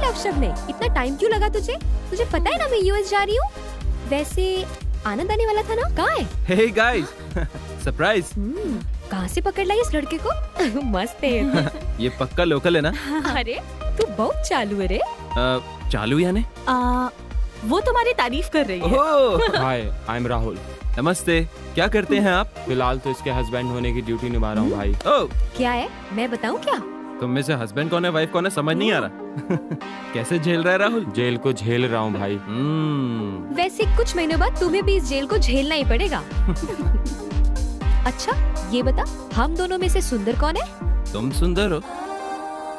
अपशब्द, इतना टाइम क्यों लगा तुझे? तुझे पता है ना मैं यूएस जा रही हूँ। वैसे आनंद आने वाला था ना, कहाँ है? Hey guys, surprise. कहाँ से पकड़ लाई इस लड़के को? मस्त है। ये पक्का लोकल है ना? अरे तू बहुत चालू है रे। चालू यानी? वो तुम्हारी तारीफ कर रही है। ओह, हाय, आई एम राहुल। नमस्ते। क्या करते हैं आप? फिलहाल तो इसके हस्बैंड होने की ड्यूटी निभा रहा हूँ भाई। ओह, क्या है, मैं बताऊँ क्या? तुम में से हस्बैंड कौन है, वाइफ कौन है, समझ नहीं आ रहा। कैसे झेल रहा है राहुल? जेल को झेल रहा हूँ भाई। वैसे कुछ महीनों बाद तुम्हें भी इस जेल को झेलना ही पड़ेगा। अच्छा ये बता, हम दोनों में से सुंदर कौन है? तुम सुंदर हो,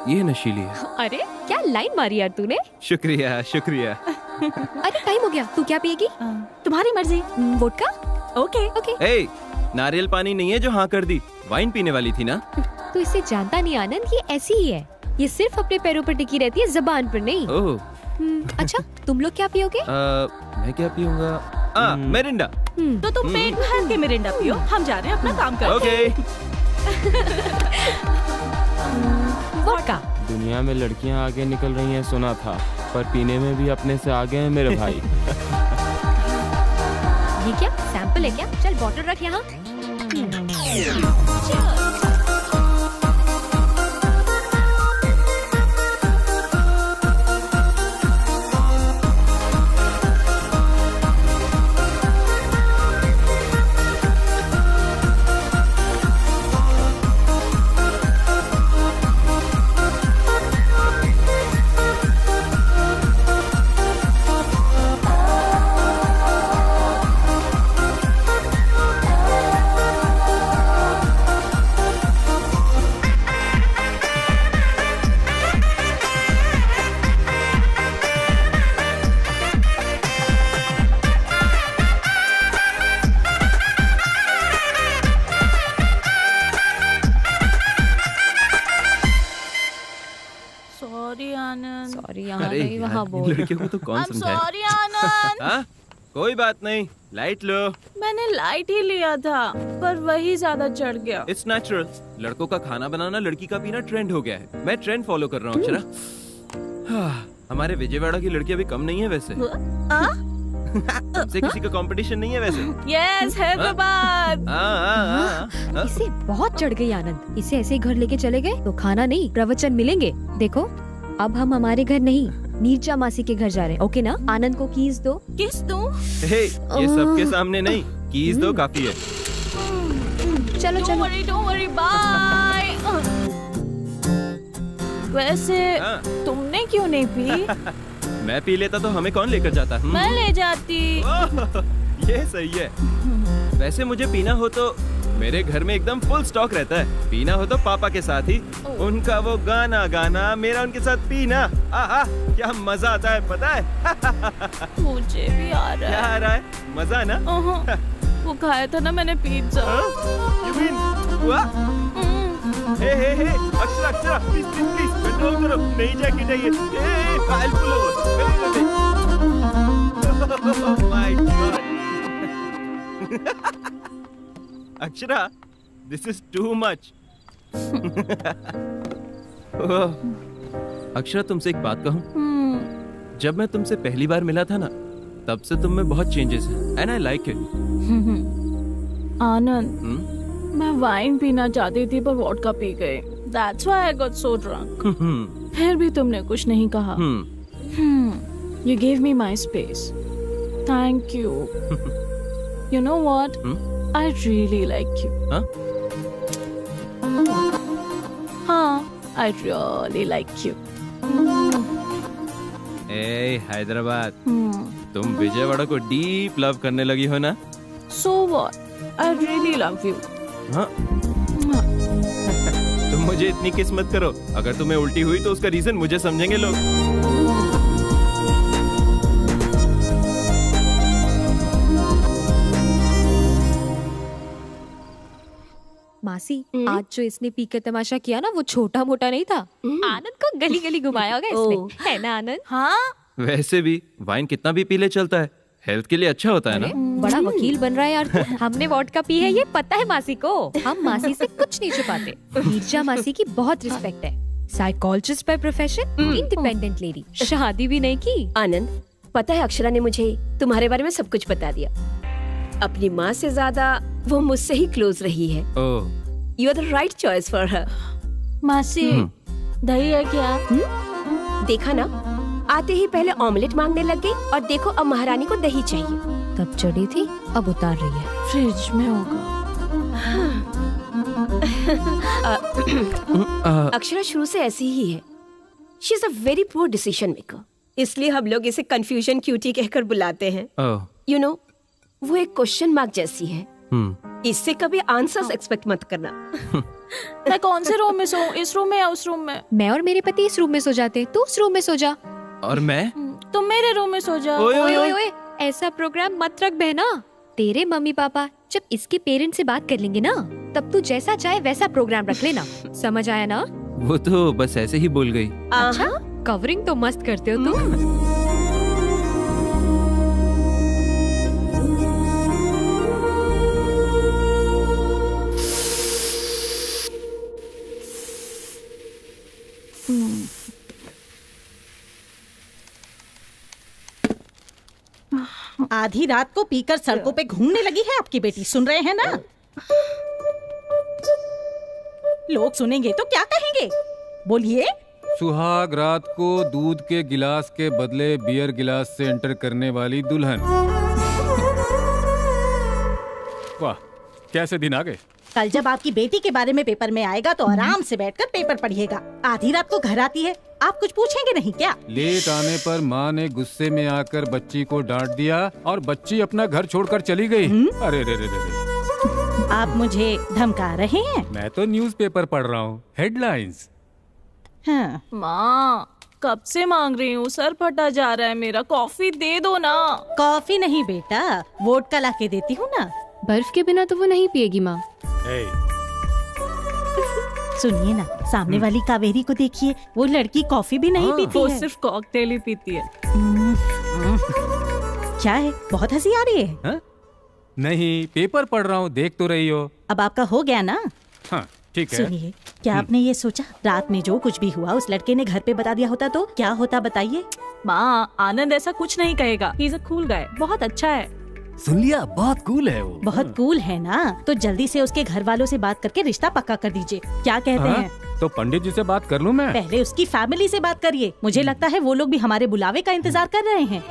ये नशीली है। अरे क्या लाइन मारी यार तूने। शुक्रिया शुक्रिया। अरे टाइम हो गया, तू क्या पिएगी? तुम्हारी मर्जी। वोडका? Okay okay. ए, नारियल पानी नहीं है जो हाँ कर दी, वाइन पीने वाली थी ना। तू इसे जानता नहीं आनंद, ये ऐसी ही है। ये सिर्फ अपने पैरों पर टिकी रहती है, जबान पर नहीं। ओह, अच्छा तुम लोग क्या पियोगे? मैं क्या पीऊंगा? मिरिंडा। तो तुम पेट भर के मिरिंडा पियो, हम जा रहे हैं अपना काम करने। ओके। वोडका। दुनिया में लड़कियाँ आगे निकल रही हैं सुना था, पर पीने में भी अपने से आगे हैं मेरे भाई। ये क्या सैंपल है क्या? चल बॉटल रख यहाँ। अरे वहाँ बोल। लड़कियों को तो कौन समझाए? सॉरी आनंद। हाँ, कोई बात नहीं, लाइट लो। मैंने लाइट ही लिया था, पर वही ज्यादा चढ़ गया। It's natural. लड़कों का खाना बनाना, लड़की का पीना ट्रेंड हो गया है। मैं ट्रेंड फॉलो कर रहा हूँ अक्षरा। हमारे विजयवाड़ा की लड़की अभी कम नहीं है वैसे। हमसे किसी का कंपटीशन नहीं है वैसे। यस, हैदराबाद। इसे बहुत चढ़ गई आनंद। इसे ऐसे ही घर लेके चले गए तो खाना नहीं प्रवचन मिलेंगे। देखो अब हम हमारे घर नहीं, नीरजा मासी के घर जा रहे हैं। ओके ना? आनंद को कीज दो। किस दूं? हे, ये सबके सामने नहीं, कीज दो काफी है। चलो चलो। Don't worry, bye. वैसे तुमने क्यों नहीं पी? मैं पी लेता तो हमें कौन लेकर जाता? मैं ले जाती। ये सही है। वैसे मुझे पीना हो तो मेरे घर में एकदम फुल स्टॉक रहता है। पीना हो तो पापा के साथ ही, उनका वो गाना गाना, मेरा उनके साथ पीना। आहा, क्या मजा आता है पता है। मुझे भी आ रहा है। क्या आ रहा है? मजा ना? वो खाया था ना मैंने pizza. You mean, what? Hey hey hey, Akshara Akshara, please please please control करो, नई जैकेट है ये। हे, फाइल फुल हो। My god. Akshara, this is too much. Akshara, तुमसे एक बात कहूं? जब मैं तुमसे पहली बार मिला था ना, तब से तुम में बहुत चेंजेस हैं, एंड आई लाइक इट। आनंद, मैं वाइन पीना चाहती थी पर वोडका पी गई। That's why I got so drunk. फिर भी तुमने कुछ नहीं कहा। You gave me my space. Thank you. You know what? I really like you. हाँ? हाँ, I really like you. ए हैदराबाद, तुम विजयवाड़ा को डीप लव करने लगी हो ना? So what? I really love you. हाँ? तुम मुझे इतनी किस मत करो। अगर तुम्हें उल्टी हुई तो उसका रीजन मुझे समझेंगे लोग। मासी, आज जो इसने पी के तमाशा किया ना, वो छोटा मोटा नहीं था। आनंद को गली गली घुमाया होगा इसने, है ना आनंद? हाँ। वैसे भी वाइन कितना भी पी ले चलता है, हेल्थ के लिए अच्छा होता है ना। बड़ा वकील बन रहा है यार तू। हमने वोडका पी है, ये पता है मासी को। हम मासी से कुछ नहीं छुपाते। नीरजा मासी की बहुत रिस्पेक्ट है। Psychologist by profession, independent lady, शादी भी नहीं की। आनंद, पता है अक्षरा ने मुझे तुम्हारे बारे में सब कुछ बता दिया। अपनी माँ से ज्यादा वो मुझसे ही क्लोज रही है। You are the right choice for her. मासी, दही है क्या? देखा ना, आते ही पहले ऑमलेट मांगने लग गई और देखो अब महारानी को दही चाहिए। तब चढ़ी थी, अब उतार रही है। फ्रिज में होगा। अक्षरा शुरू से ऐसी ही है। She is a very poor decision maker, इसलिए हम लोग इसे कंफ्यूजन क्यूटी कहकर बुलाते हैं। यू नो, वो एक क्वेश्चन मार्क जैसी है। इससे कभी आंसर्स एक्सपेक्ट मत करना। मैं कौन से रूम में सोऊं? इस रूम में या उस रूम में? मैं और मेरे पति इस रूम में सो जाते, तू उस रूम में सो जा। और मैं? तुम मेरे रूम में सो जाओ। ओए ओए ओए, ऐसा प्रोग्राम मत रख बहना। तेरे मम्मी पापा जब इसके पेरेंट्स से बात कर लेंगे ना, तब तू जैसा चाहे वैसा प्रोग्राम रख लेना। समझ आया ना? वो तो बस ऐसे ही बोल गई। अच्छा, कवरिंग तो मस्त करते हो तुम। आधी रात को पीकर सड़कों पे घूमने लगी है आपकी बेटी, सुन रहे हैं ना? लोग सुनेंगे तो क्या कहेंगे? बोलिए। सुहाग रात को दूध के गिलास के बदले बियर गिलास से एंटर करने वाली दुल्हन। वाह, कैसे दिन आ गए। कल जब आपकी बेटी के बारे में पेपर में आएगा तो आराम से बैठकर पेपर पढ़िएगा। आधी रात को घर आती है, आप कुछ पूछेंगे नहीं क्या? लेट आने पर माँ ने गुस्से में आकर बच्ची को डांट दिया और बच्ची अपना घर छोड़कर चली गई। अरे रे रे रे। आप मुझे धमका रहे हैं? मैं तो न्यूज़पेपर पढ़ रहा हूँ, हेडलाइंस। हाँ। माँ, कब से मांग रही हूँ, सर फटा जा रहा है मेरा, कॉफी दे दो ना। कॉफी नहीं बेटा, वोडका ला के देती हूँ ना। बर्फ के बिना तो वो नहीं पिएगी माँ। सुनिए ना, सामने वाली कावेरी को देखिए, वो लड़की कॉफी भी नहीं पीती वो है। सिर्फ कॉकटेल ही पीती है। क्या है, बहुत हंसी आ रही है? हा? नहीं, पेपर पढ़ रहा हूँ, देख तो रही हो। अब आपका हो गया ना? हाँ, ठीक है। सुनिए, क्या आपने ये सोचा रात में जो कुछ भी हुआ उस लड़के ने घर पे बता दिया होता तो क्या होता, बताइए? माँ, आनंद ऐसा कुछ नहीं कहेगा। He is a cool guy, बहुत अच्छा है। सुन लिया, बहुत कूल है वो। बहुत कूल है ना, तो जल्दी से उसके घर वालों से बात करके रिश्ता पक्का कर दीजिए। क्या कहते हैं? तो पंडित जी से बात कर लूं मैं? पहले उसकी फैमिली से बात करिए। मुझे लगता है वो लोग भी हमारे बुलावे का इंतजार कर रहे हैं।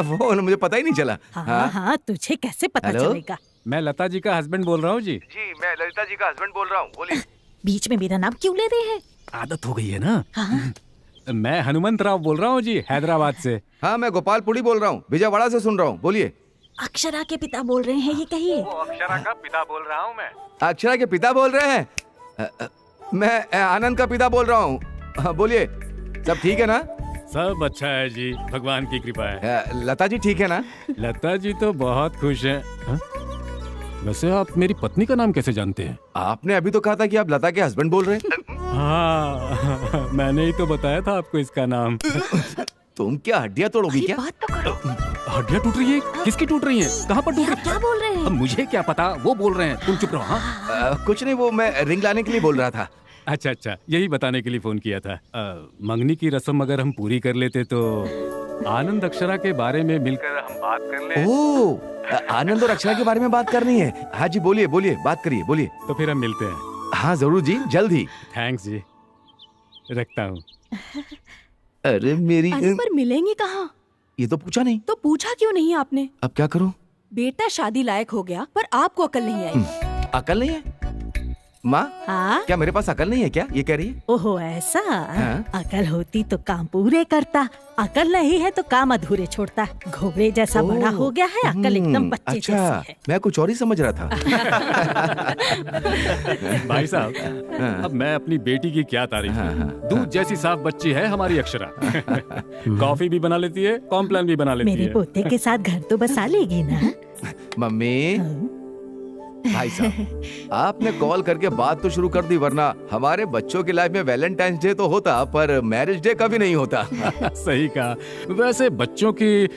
वो मुझे पता ही नहीं चला। हाँ हाँ, तुझे कैसे पता चलेगा? मैं लता जी का हस्बैंड बोल रहा हूँ जी। जी, मैं ललिता जी का हस्बैंड बोल रहा हूँ, बोलिए। बीच में मेरा नाम क्यों ले रहे हैं? आदत हो गई है ना। हाँ। मैं हनुमंत राव बोल रहा हूँ जी, हैदराबाद से। हाँ, मैं गोपालपुरी बोल रहा हूँ, विजयवाड़ा से सुन रहा हूँ, बोलिए। अक्षरा के पिता बोल रहे हैं, ये कहिए। अक्षरा का पिता बोल रहा हूँ मैं। अक्षरा के पिता बोल रहे हैं? मैं आनंद का पिता बोल रहा हूँ, बोलिए। सब ठीक है ना? सब अच्छा है जी, भगवान की कृपा है। लता जी ठीक है ना? लता जी तो बहुत खुश हैं। वैसे आप मेरी पत्नी का नाम कैसे जानते हैं? आपने अभी तो कहा था कि आप लता के हस्बैंड बोल रहे हैं। हाँ, मैंने ही तो बताया था आपको इसका नाम। तुम क्या हड्डियाँ तोड़ोगी क्या? बात तो करो। हड्डियाँ टूट रही है? किसकी टूट रही है? कहाँ पर टूट रही है? क्या बोल रहे हैं? अब मुझे क्या पता, वो बोल रहे हैं, तुम चुप रहो। हाँ, कुछ नहीं, वो मैं रिंग लाने के लिए बोल रहा था। अच्छा अच्छा, यही बताने के लिए फोन किया था। मंगनी की रस्म अगर हम पूरी कर लेते तो आनंद अक्षरा के बारे में मिलकर हम बात कर ले। ओह, आनंद और अक्षरा के बारे में बात करनी है। हाँ जी, बोलिए बोलिए, बात करिए, बोलिए। तो फिर हम मिलते हैं। हाँ जरूर जी, जल्द ही। थैंक्स जी, रखता हूँ। अरे मेरी, पर मिलेंगे कहाँ? ये तो पूछा नहीं। तो पूछा क्यों नहीं आपने? अब क्या करूं? बेटा शादी लायक हो गया पर आपको अकल नहीं आई। अकल नहीं है? माँ, हाँ? क्या मेरे पास अकल नहीं है क्या? ये कह रही है? ओहो ऐसा? हाँ? अकल होती तो काम पूरे करता, अकल नहीं है तो काम अधूरे छोड़ता। घोड़े जैसा बड़ा हो गया है, अकल एकदम बच्चे अच्छा, जैसी है। मैं कुछ और ही समझ रहा था। भाई साहब, अब मैं अपनी बेटी की क्या तारीफ करूं? दूध जैसी साफ बच्ची है हमारी अक्षरा। कॉफी भी बना लेती है, कॉम्प्लान भी बना लेती है। मेरे पोते के साथ घर तो बसा लेगी ना? मम्मी, भाई साहब, आपने कॉल करके बात तो शुरू कर दी, वरना हमारे बच्चों की लाइफ में वैलेंटाइंस डे तो होता पर मैरिज डे कभी नहीं होता। सही कहा। वैसे बच्चों की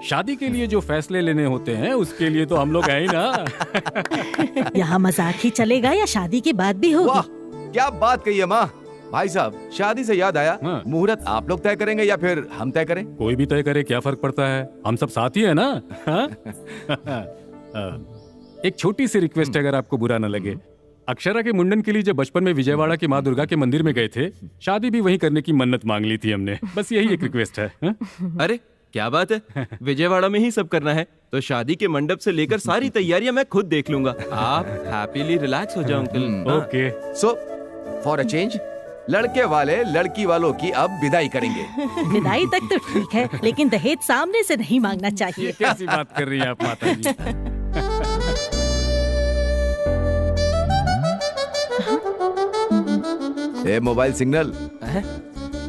शादी के लिए जो फैसले लेने होते हैं उसके लिए तो हम लोग हैं ही ना। यहाँ मजाक ही चलेगा या शादी की बात भी होगी? वाह, क्या बात कही है माँ। भाई साहब, शादी से याद आया, मुहूर्त आप लोग तय करेंगे या फिर हम तय करें? कोई भी तय करे, क्या फर्क पड़ता है, हम सब साथ ही है ना। एक छोटी सी रिक्वेस्ट अगर आपको बुरा न लगे, अक्षरा के मुंडन के लिए जब बचपन में विजयवाड़ा की माँ दुर्गा के मंदिर में गए थे, शादी भी वहीं करने की मन्नत मांग ली थी हमने। बस यही एक रिक्वेस्ट है। अरे क्या बात है, विजयवाड़ा में ही सब करना है तो शादी के मंडप से लेकर सारी तैयारियां मैं खुद देख लूंगा। आप हैप्पीली रिलैक्स हो जाओ uncle. Okay, so for a change लड़के वाले लड़की वालों की अब विदाई करेंगे। विदाई तक तो ठीक है, लेकिन दहेज सामने से नहीं मांगना चाहिए। ये कैसी बात कर रही हैं आप माता जी? ए मोबाइल सिग्नल,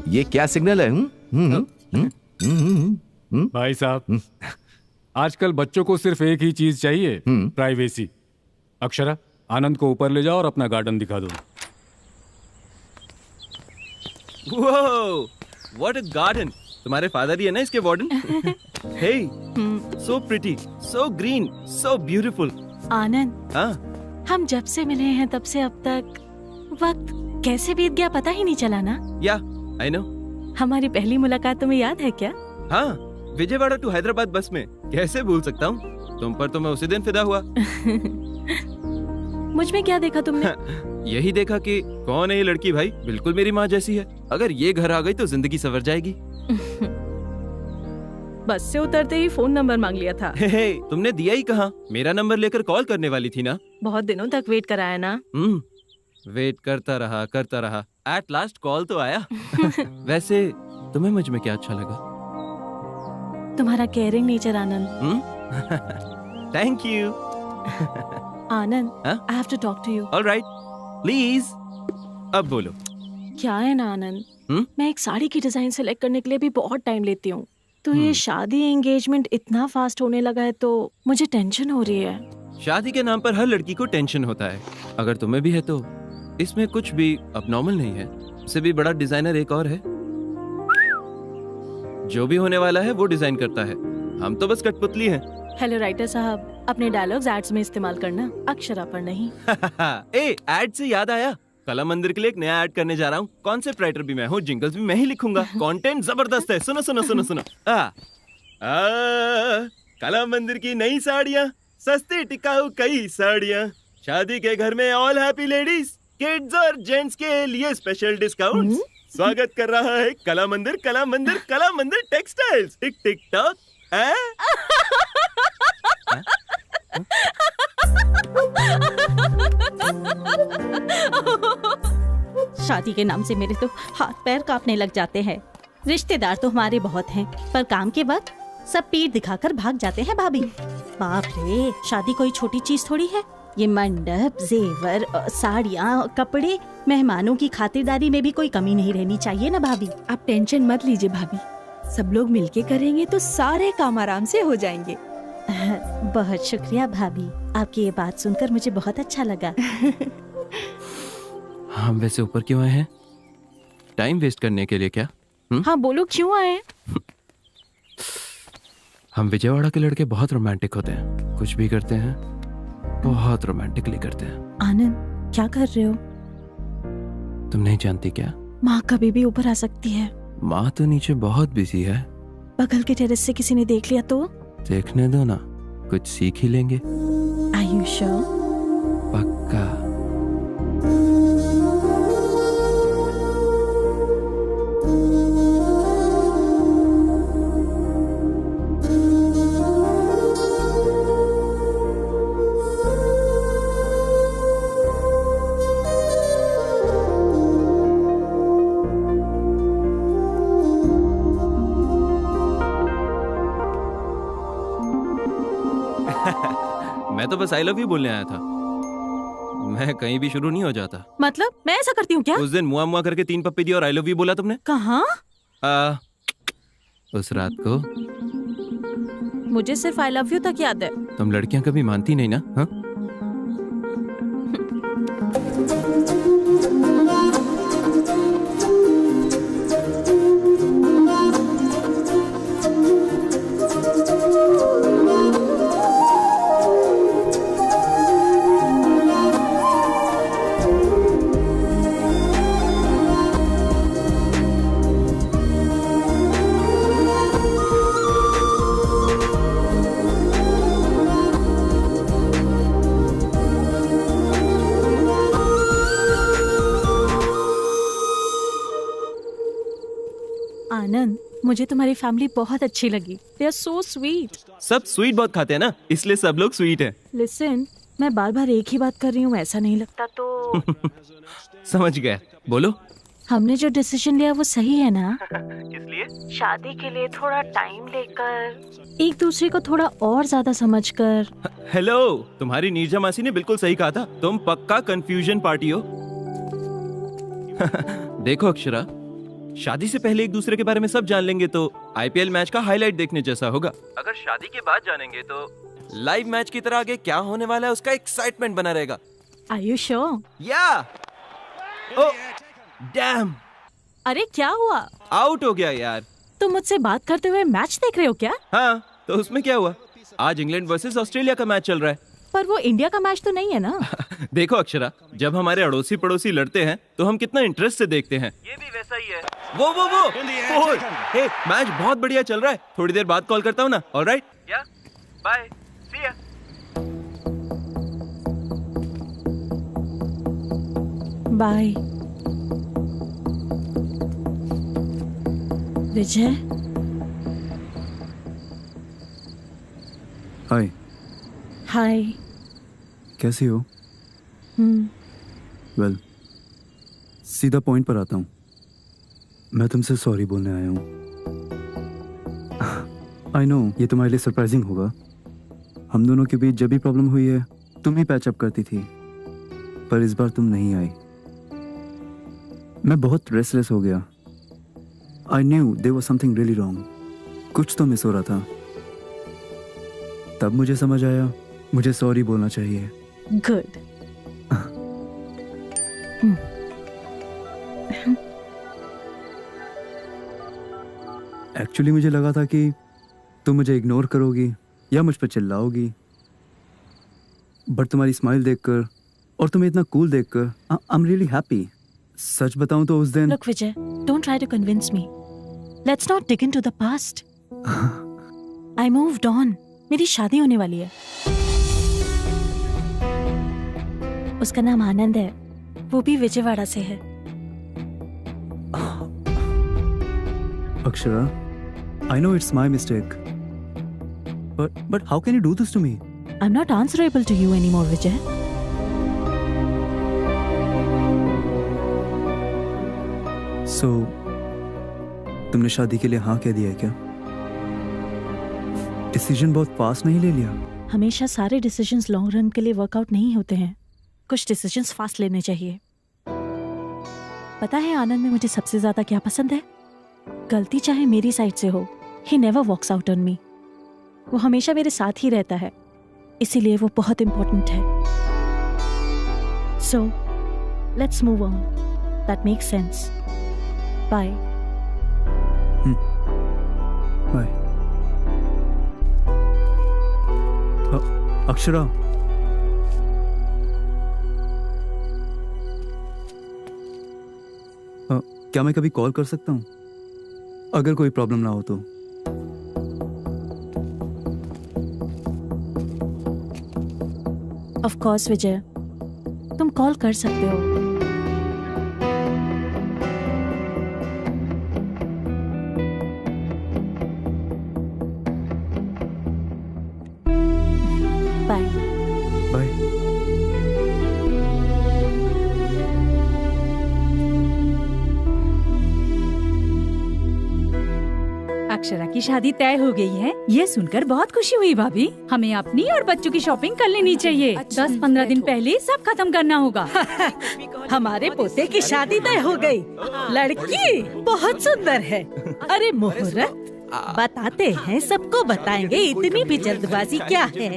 ये क्या सिग्नल है? भाई साहब, आजकल बच्चों को सिर्फ एक ही चीज चाहिए, प्राइवेसी। अक्षरा, आनंद को ऊपर ले जाओ और अपना गार्डन दिखा दो। Whoa, what a garden! तुम्हारे फादर ही है ना इसके warden? Hey, so pretty, so green, so beautiful. आनंद, हाँ, हम जब से मिले हैं तब से अब तक वक्त कैसे बीत गया पता ही नहीं चला ना। Yeah, I know. हमारी पहली मुलाकात तुम्हें याद है क्या? हाँ, विजयवाड़ा टू हैदराबाद बस में। कैसे भूल सकता हूँ? तुम पर तो मैं उसी दिन फिदा हुआ। मुझ में क्या देखा तुमने? यही देखा कि कौन है ये लड़की भाई, बिल्कुल मेरी माँ जैसी है। अगर ये घर आ गई तो जिंदगी संवर जाएगी। बस से उतरते ही फोन नंबर मांग लिया था। हे, तुमने दिया ही कहाँ? मेरा नंबर लेकर कॉल करने वाली थी ना। बहुत दिनों तक वेट कराया ना। वेट करता रहा। एट लास्ट कॉल तो आया। वैसे तुम्हें मुझ में क्या अच्छा लगा? तुम्हारा caring nature Anand. Thank you. Anand, I have to talk to you. Alright, please. अब बोलो। क्या है ना आनंद, मैं एक साड़ी की डिजाइन सेलेक्ट करने के लिए भी बहुत टाइम लेती हूँ। तो ये शादी एंगेजमेंट इतना फास्ट होने लगा है तो मुझे टेंशन हो रही है। शादी के नाम पर हर लड़की को टेंशन होता है। अगर तुम्हें भी है तो इसमें कुछ भी अबनॉर्मल नहीं है। उससे भी बड़ा डिजाइनर एक और है। जो भी होने वाला है वो डिजाइन करता है, हम तो बस कठपुतली हैं। हेलो राइटर साहब, अपने डायलॉग्स एड्स में इस्तेमाल करना, अक्षरा पर नहीं। ए, एड से याद आया, कला मंदिर के लिए एक नया ऐड करने जा रहा हूँ। कॉन्सेप्ट राइटर भी मैं हूँ, जिंगल्स भी मैं ही लिखूंगा। कंटेंट जबरदस्त है, सुनो सुनो सुनो सुनो। कला मंदिर की नई साड़ियाँ, सस्ती टिकाऊ कई साड़ियाँ, शादी के घर में ऑल हैप्पी लेडीज, किड्स और जेंट्स के लिए स्पेशल डिस्काउंट। स्वागत कर रहा है कला मंदिर, कला मंदिर, कला मंदिर टेक्सटाइल्स। टिक टिक टॉक। शादी के नाम से मेरे तो हाथ पैर कांपने लग जाते हैं। रिश्तेदार तो हमारे बहुत हैं, पर काम के वक्त सब पीठ दिखाकर भाग जाते हैं भाभी। बाप रे, शादी कोई छोटी चीज थोड़ी है। ये मंडप, जेवर, साड़ियाँ, कपड़े, मेहमानों की खातिरदारी में भी कोई कमी नहीं रहनी चाहिए ना भाभी। आप टेंशन मत लीजिए भाभी, सब लोग मिलके करेंगे तो सारे काम आराम से हो जाएंगे। बहुत शुक्रिया भाभी, आपकी ये बात सुनकर मुझे बहुत अच्छा लगा। हम वैसे ऊपर क्यों आए हैं? टाइम वेस्ट करने के लिए क्या? हाँ बोलो, क्यों आए? हम विजयवाड़ा के लड़के बहुत रोमांटिक होते हैं, कुछ भी करते हैं बहुत रोमांटिकली करते हैं। आनंद, क्या कर रहे हो? तुम नहीं जानती क्या? माँ कभी भी ऊपर आ सकती है। माँ तो नीचे बहुत बिजी है। बगल के टेरेस से किसी ने देख लिया तो? देखने दो ना, कुछ सीख ही लेंगे। Are you sure? पक्का। मैं तो बस आई लव यू बोलने आया था। मैं कहीं भी शुरू नहीं हो जाता। मतलब मैं ऐसा करती हूँ क्या? उस दिन मुआ मुआ करके 3 पप्पी दी और आई लव यू बोला तुमने। कहाँ? उस रात को। मुझे सिर्फ आई लव यू तक याद है। तुम लड़कियां कभी मानती नहीं ना? हाँ? आनंद, मुझे तुम्हारी फैमिली बहुत अच्छी लगी। They are so sweet. सब स्वीट बहुत खाते हैं ना, इसलिए सब लोग स्वीट हैं। Listen, मैं बार बार एक ही बात कर रही हूँ, ऐसा नहीं लगता तो? समझ गया, बोलो। हमने जो डिसीजन लिया वो सही है ना? इसलिए शादी के लिए थोड़ा टाइम लेकर, एक दूसरे को थोड़ा और ज्यादा समझकर। हेलो, तुम्हारी नीरजा मासी ने बिल्कुल सही कहा था, तुम पक्का कंफ्यूजन पार्टी हो। देखो अक्षरा, शादी से पहले एक दूसरे के बारे में सब जान लेंगे तो आईपीएल मैच का हाईलाइट देखने जैसा होगा। अगर शादी के बाद जानेंगे तो लाइव मैच की तरह आगे क्या होने वाला है उसका एक्साइटमेंट बना रहेगा। Are you sure? या ओह डैम, अरे क्या हुआ? आउट हो गया यार। तुम मुझसे बात करते हुए मैच देख रहे हो क्या? हाँ, तो उसमें क्या हुआ? आज इंग्लैंड वर्सेस ऑस्ट्रेलिया का मैच चल रहा है। पर वो इंडिया का मैच तो नहीं है ना? देखो अक्षरा, जब हमारे अड़ोसी पड़ोसी लड़ते हैं तो हम कितना इंटरेस्ट से देखते हैं। ये भी वैसा ही है। वो फोर। हे, मैच बहुत बढ़िया चल रहा है, थोड़ी देर बाद कॉल करता हूँ ना। ऑलराइट, या बाय, सी या। बाय विजय। हाय। हाय। कैसी हो? वेल, सीधा पॉइंट पर आता हूँ। मैं तुमसे सॉरी बोलने आया हूँ। आई नो ये तुम्हारे लिए सरप्राइजिंग होगा। हम दोनों के बीच जब भी प्रॉब्लम हुई है तुम ही पैचअप करती थी, पर इस बार तुम नहीं आई। मैं बहुत रेस्टलेस हो गया। I knew there was something really wrong. कुछ तो मिस हो रहा था। तब मुझे समझ आया मुझे सॉरी बोलना चाहिए। गुड। एक्चुअली मुझे लगा था कि तुम मुझे इग्नोर करोगी या मुझ पर चिल्लाओगी, बट तुम्हारी स्माइल देखकर और तुम्हें इतना कूल देखकर आई एम रियली हैप्पी। सच बताऊं तो उस दिन। Look Vijay, don't try to convince me. Let's not dig into the past. I moved on. मेरी शादी होने वाली है। उसका नाम आनंद है, वो भी विजयवाड़ा से है। Akshara, I know it's my mistake. But how can you do this to me? I'm not answerable to you anymore, Vijay. So, तुमने शादी के लिए हाँ कह दिया है क्या? डिसीजन बहुत फास्ट नहीं ले लिया? हमेशा सारे डिसीजंस लॉन्ग रन के लिए वर्कआउट नहीं होते हैं। कुछ डिसीजंस फास्ट लेने चाहिए। पता है आनंद में मुझे सबसे ज्यादा क्या पसंद है? गलती चाहे मेरी साइड से हो, he never walks out on me. वो हमेशा मेरे साथ ही रहता है, इसीलिए वो बहुत इम्पोर्टेंट है। So, let's move on. That makes sense. Bye. Bye. Akshara, क्या मैं कभी कॉल कर सकता हूँ अगर कोई प्रॉब्लम ना हो तो? Of course, विजय, तुम कॉल कर सकते हो। बाय। बाय। अक्षरा की शादी तय हो गई है, ये सुनकर बहुत खुशी हुई भाभी। हमें अपनी और बच्चों की शॉपिंग कर लेनी चाहिए। 10-15 दिन पहले सब खत्म करना होगा। हमारे पोते की शादी तय हो गई। लड़की बहुत सुंदर है। अरे मुहूर्त बताते हैं, सबको बताएंगे, इतनी भी जल्दबाजी क्या है?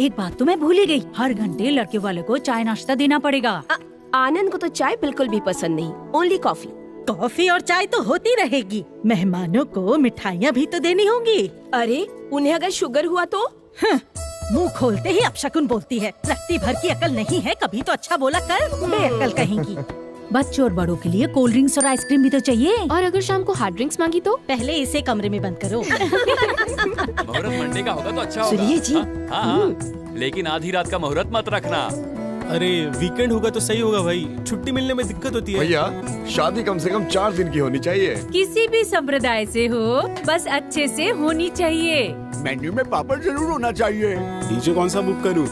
एक बात तो मैं भूल ही गई, हर घंटे लड़के वाले को चाय नाश्ता देना पड़ेगा। आनंद को तो चाय बिल्कुल भी पसंद नहीं, ओनली कॉफी। कॉफी और चाय तो होती रहेगी, मेहमानों को मिठाइयाँ भी तो देनी होंगी। अरे उन्हें अगर शुगर हुआ तो? मुंह खोलते ही अपशकुन बोलती है। रत्ती भर की अकल नहीं है, कभी तो अच्छा बोला कर, बेअकल कहेंगी। बच्चों और बड़ों के लिए कोल्ड ड्रिंक्स और आइसक्रीम भी तो चाहिए। और अगर शाम को हार्ड ड्रिंक्स मांगी तो? पहले इसे कमरे में बंद करो। मुहूर्त मंडे का होगा तो अच्छा होगा। सुनिए जी। हाँ, लेकिन आधी रात का मुहूर्त मत रखना। अरे वीकेंड होगा तो सही होगा भाई, छुट्टी मिलने में दिक्कत होती है। भैया शादी कम से कम 4 दिन की होनी चाहिए। किसी भी संप्रदाय से हो, बस अच्छे से होनी चाहिए। मेन्यू में पापड़ जरूर होना चाहिए। डीजे कौन सा बुक करूं?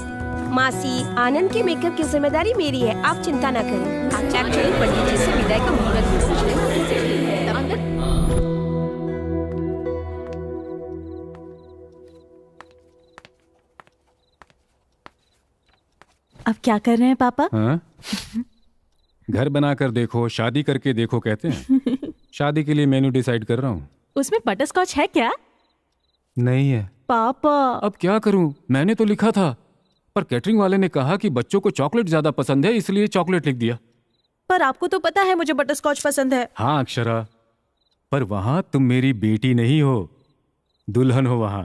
मासी, आनंद के मेकअप की जिम्मेदारी मेरी है, आप चिंता ना करें। एक्चुअली पंडित जी से विदाई का मुहूर्त पूछ लें। अब क्या कर रहे हैं पापा? हाँ? घर बनाकर देखो, शादी करके देखो कहते हैं। शादी के लिए मेन्यू डिसाइड कर रहा हूँ। उसमें बटरस्कॉच है क्या? नहीं है पापा। अब क्या करूं? मैंने तो लिखा था, पर कैटरिंग वाले ने कहा कि बच्चों को चॉकलेट ज्यादा पसंद है, इसलिए चॉकलेट लिख दिया। पर आपको तो पता है मुझे बटरस्कॉच पसंद है। हाँ अक्षरा, पर वहां तुम मेरी बेटी नहीं हो, दुल्हन हो वहां।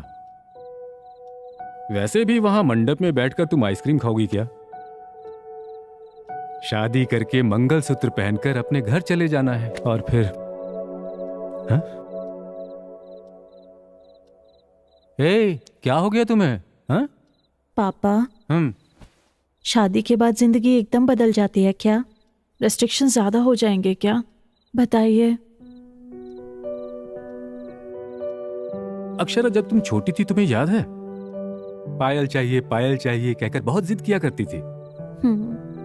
वैसे भी वहां मंडप में बैठकर तुम आइसक्रीम खाओगी क्या? शादी करके मंगलसूत्र पहनकर अपने घर चले जाना है और फिर हा? ए, क्या हो गया तुम्हें? हा? पापा, शादी के बाद जिंदगी एकदम बदल जाती है क्या? रेस्ट्रिक्शन ज्यादा हो जाएंगे क्या? बताइए। अक्षरा, जब तुम छोटी थी तुम्हें याद है, पायल चाहिए कहकर बहुत जिद किया करती थी।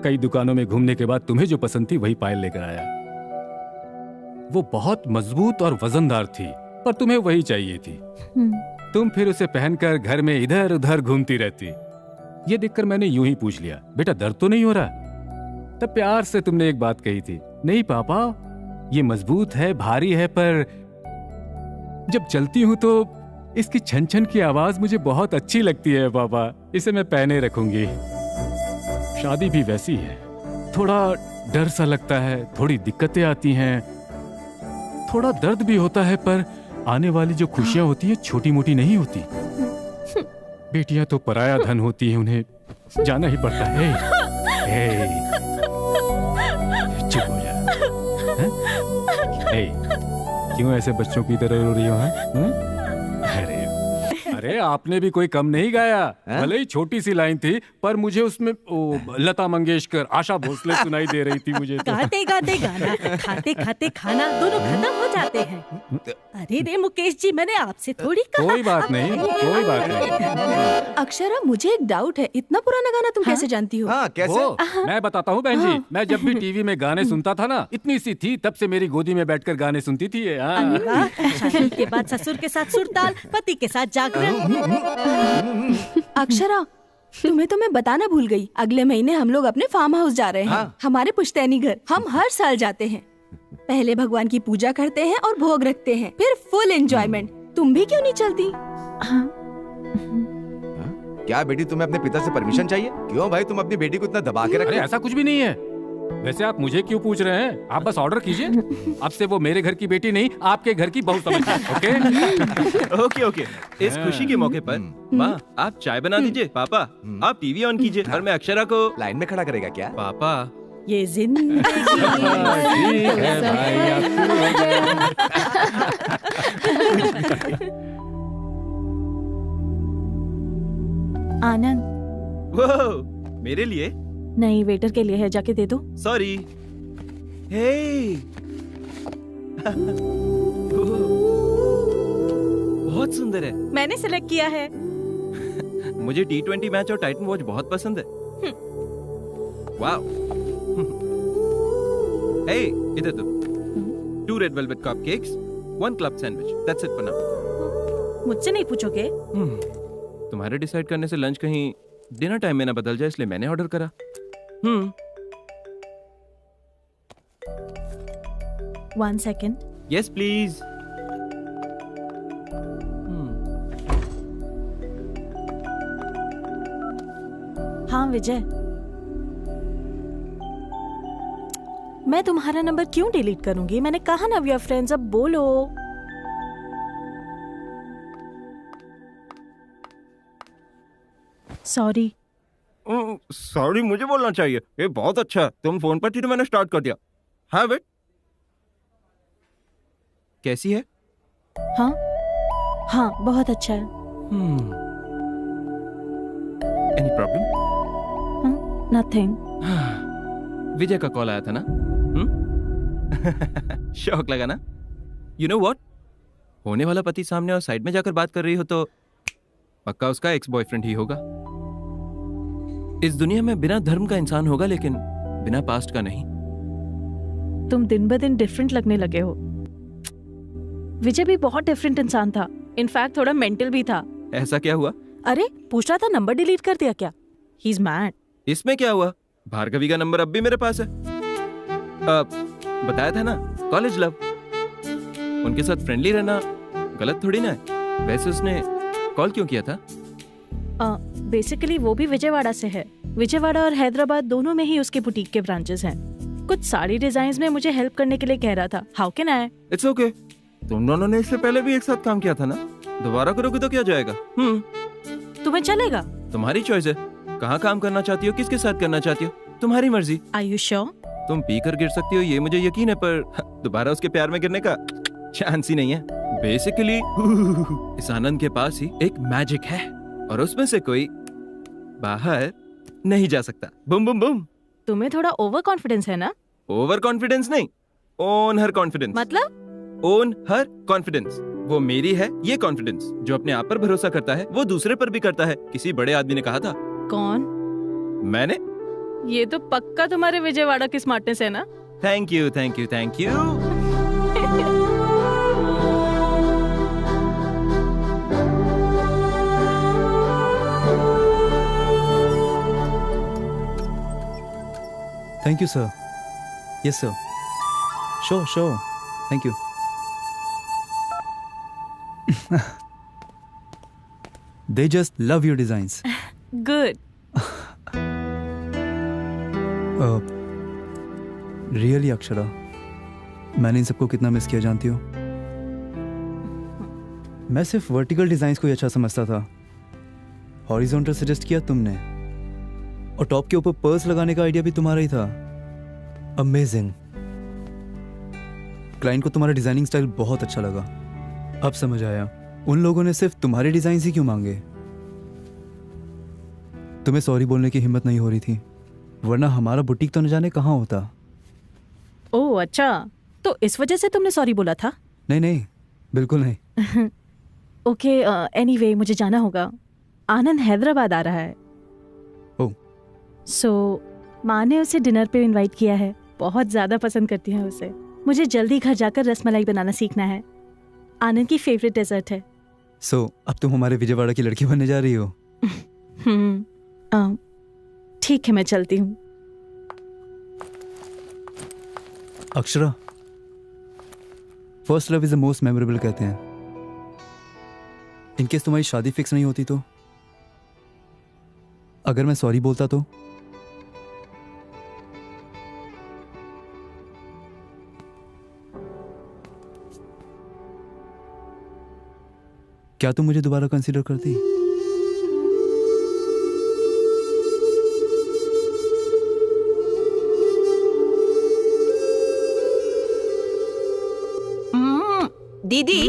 कई दुकानों में घूमने के बाद तुम्हें जो पसंद थी वही पायल लेकर आया। वो बहुत मजबूत और वजनदार थी, पर तुम्हें वही चाहिए थी। तुम फिर उसे पहनकर घर में इधर उधर घूमती रहती। ये देखकर मैंने यूं ही पूछ लिया, बेटा दर्द तो नहीं हो रहा? तब प्यार से तुमने एक बात कही थी, नहीं पापा ये मजबूत है, भारी है, पर जब चलती हूं तो इसकी छन छन की आवाज मुझे बहुत अच्छी लगती है पापा, इसे मैं पहने रखूंगी। शादी भी वैसी है, थोड़ा डर सा लगता है, थोड़ी दिक्कतें आती हैं, थोड़ा दर्द भी होता है, पर आने वाली जो खुशियां होती है छोटी मोटी नहीं होती। बेटियां तो पराया धन होती हैं, उन्हें जाना ही पड़ता है। चुप हो जा। क्यों ऐसे बच्चों की तरह रो रही हो? अरे आपने भी कोई कम नहीं गाया, भले ही छोटी सी लाइन थी, पर मुझे उसमें लता मंगेशकर, आशा भोसले सुनाई दे रही थी मुझे तो। गाते गाते गाना, खाते खाते खाना, दोनों खत्म हो जाते हैं। अरे रे मुकेश जी, मैंने आपसे थोड़ी कहा। कोई बात नहीं, कोई बात नहीं। अक्षरा, मुझे एक डाउट है, इतना पुराना गाना तुम कैसे जानती हो? कैसे? मैं बताता हूँ बहन जी, मैं जब भी टीवी में गाने सुनता था ना, इतनी सी थी तब से मेरी गोदी में बैठकर गाने सुनती थी। शादी के बाद ससुर के साथ सुरताल, पति के साथ जागरण। अक्षरा, तुम्हें तो मैं बताना भूल गई, अगले महीने हम लोग अपने फार्म हाउस जा रहे हैं। हमारे पुश्तैनी घर। हम हर साल जाते हैं, पहले भगवान की पूजा करते हैं और भोग रखते हैं, फिर फुल एंजॉयमेंट। तुम भी क्यों नहीं चलती? क्या बेटी, तुम्हें अपने पिता से परमिशन चाहिए? क्यों भाई, तुम अपनी बेटी को इतना दबा के रखे? ऐसा कुछ भी नहीं है। वैसे आप मुझे क्यों पूछ रहे हैं? आप बस ऑर्डर कीजिए, अब से वो मेरे घर की बेटी नहीं, आपके घर की बहू समझिए। Okay okay. इस खुशी के मौके पर माँ आप चाय बना दीजिए, पापा आप टीवी ऑन कीजिए, और मैं अक्षरा को लाइन में खड़ा करेगा क्या? पापा ये जिंदगी आनंद। वो मेरे लिए नहीं, वेटर के लिए है, जाके दे दो। सॉरी। हे बहुत सुंदर है। मैंने सिलेक्ट किया है। मुझे T20 मैच और टाइटन वॉच बहुत पसंद है। वाओ। हे इधर दो। 2 red velvet cupcakes, 1 club sandwich. That's it for now. मुझसे नहीं पूछोगे? तुम्हारे डिसाइड करने से लंच कहीं डिनर टाइम में ना बदल जाए, इसलिए मैंने ऑर्डर करा। 1 सेकेंड। Yes please. हाँ विजय, मैं तुम्हारा नंबर क्यों डिलीट करूंगी? मैंने कहा ना वी आर फ्रेंड्स, अब बोलो। सॉरी। सॉरी मुझे बोलना चाहिए, ये बहुत अच्छा है। तुम फोन पर थी तो मैंने स्टार्ट कर दिया। हाँ वेट, कैसी है? हाँ हाँ बहुत अच्छा है। Any problem? Nothing. विजय का कॉल आया था ना? शौक लगा ना? You know what? होने वाला पति सामने और साइड में जाकर बात कर रही हो तो पक्का उसका एक्स बॉयफ्रेंड ही होगा। इस दुनिया में बिना धर्म का इंसान होगा लेकिन बिना पास्ट का नहीं। तुम दिन ब दिन डिफरेंट लगने लगे हो। विजय भी बहुत डिफरेंट इंसान था, इनफैक्ट थोड़ा मेंटल भी था। ऐसा क्या हुआ? अरे पूछ रहा था नंबर डिलीट कर दिया क्या? He is mad. इसमें क्या हुआ? भार्गवी का नंबर अब भी मेरे पास है। बताया था ना, कॉलेज लव। उनके साथ फ्रेंडली रहना गलत थोड़ी ना है। वैसे उसने कॉल क्यों किया था? बेसिकली वो भी विजयवाड़ा से है। विजयवाड़ा और हैदराबाद दोनों में ही उसके बुटीक के ब्रांचेस हैं। कुछ साड़ी डिजाइन्स में मुझे हेल्प करने के लिए कह रहा था। How can I? It's okay. तुम दोनों ने इससे पहले भी एक साथ काम किया था ना, दोबारा करोगे तो क्या जाएगा? तुम्हें चलेगा? तुम्हारी चॉइस है। कहाँ काम करना चाहती हो, किसके साथ करना चाहती हो, तुम्हारी मर्जी। Are you sure? तुम पी कर गिर सकती हो ये मुझे यकीन है, पर दोबारा उसके प्यार में गिरने का चांस ही नहीं है। बेसिकली इस आनंद के पास ही एक मैजिक है और उसमें से कोई बाहर नहीं जा सकता। बुम बुम बुम। तुम्हें थोड़ा ओवर कॉन्फिडेंस है ना? ओवर कॉन्फिडेंस नहीं, ओन हर कॉन्फिडेंस। मतलब? ओन हर कॉन्फिडेंस। वो मेरी है ये कॉन्फिडेंस। जो अपने आप पर भरोसा करता है वो दूसरे पर भी करता है। किसी बड़े आदमी ने कहा था। कौन? मैंने। ये तो पक्का तुम्हारे विजयवाड़ा की स्मार्टनेस है ना? Thank you thank you thank you. Thank you, sir. Yes, sir. Sure. Thank you. They just love your designs. Good. Really, Akshara, मैंने इन सबको कितना मिस किया जानती हो? मैं सिर्फ वर्टिकल डिजाइन्स को ही अच्छा समझता था। हॉरिजॉन्टल सजेस्ट किया तुमने और टॉप के ऊपर पर्ल्स लगाने का आइडिया भी तुम्हारा ही था। अमेजिंग। क्लाइंट को तुम्हारा डिजाइनिंग स्टाइल बहुत अच्छा लगा। अब समझ आया उन लोगों ने सिर्फ तुम्हारे डिजाइन ही क्यों मांगे। तुम्हें सॉरी बोलने की हिम्मत नहीं हो रही थी, वरना हमारा बुटीक तो न जाने कहाँ होता। ओह अच्छा, तो इस वजह से तुमने सॉरी बोला था? नहीं, बिल्कुल नहीं। ओके, एनीवे मुझे जाना होगा। आनंद हैदराबाद आ रहा है। सो माँ ने उसे डिनर पे इनवाइट किया है। बहुत ज्यादा पसंद करती है उसे। मुझे जल्दी घर जाकर रसमलाई बनाना सीखना है। आनंद की फेवरेट डेजर्ट है। सो अब तुम हमारे विजयवाड़ा की लड़की बनने जा रही हो? ठीक है, मैं चलती हूँ। Akshara, first love is the most memorable कहते हैं। इनकेस तुम्हारी शादी फिक्स नहीं होती तो? अगर मैं सॉरी बोलता तो? क्या तुम मुझे दोबारा कंसीडर करती? दीदी,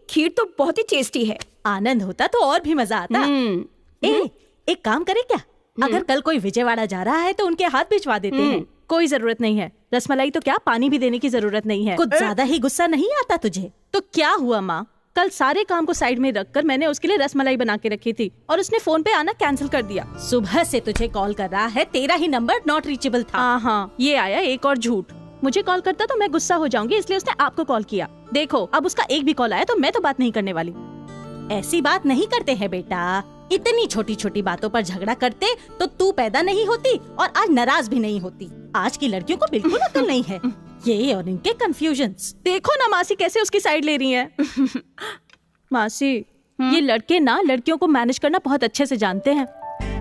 खीर तो बहुत ही टेस्टी है। आनंद होता तो और भी मजा आता। एक काम करें क्या? अगर कल कोई विजयवाड़ा जा रहा है तो उनके हाथ भिजवा देते हैं। कोई जरूरत नहीं है। रसमलाई तो क्या, पानी भी देने की जरूरत नहीं है। कुछ ज्यादा ही गुस्सा नहीं आता तुझे? तो क्या हुआ माँ, कल सारे काम को साइड में रखकर मैंने उसके लिए रसमलाई बना के रखी थी और उसने फोन पे आना कैंसिल कर दिया। सुबह से तुझे कॉल कर रहा है, तेरा ही नंबर नॉट रीचेबल था। हाँ, ये आया एक और झूठ। मुझे कॉल करता तो मैं गुस्सा हो जाऊंगी, इसलिए उसने आपको कॉल किया। देखो, अब उसका एक भी कॉल आया तो मैं तो बात नहीं करने वाली। ऐसी बात नहीं करते हैं बेटा। इतनी छोटी छोटी बातों पर झगड़ा करते तो तू पैदा नहीं होती और आज नाराज भी नहीं होती। आज की लड़कियों को बिल्कुल अकल नहीं है। ये और इनके कंफ्यूजन्स। देखो ना मासी कैसे उसकी साइड ले रही है। मासी, ये लड़के ना लड़कियों को मैनेज करना बहुत अच्छे से जानते हैं।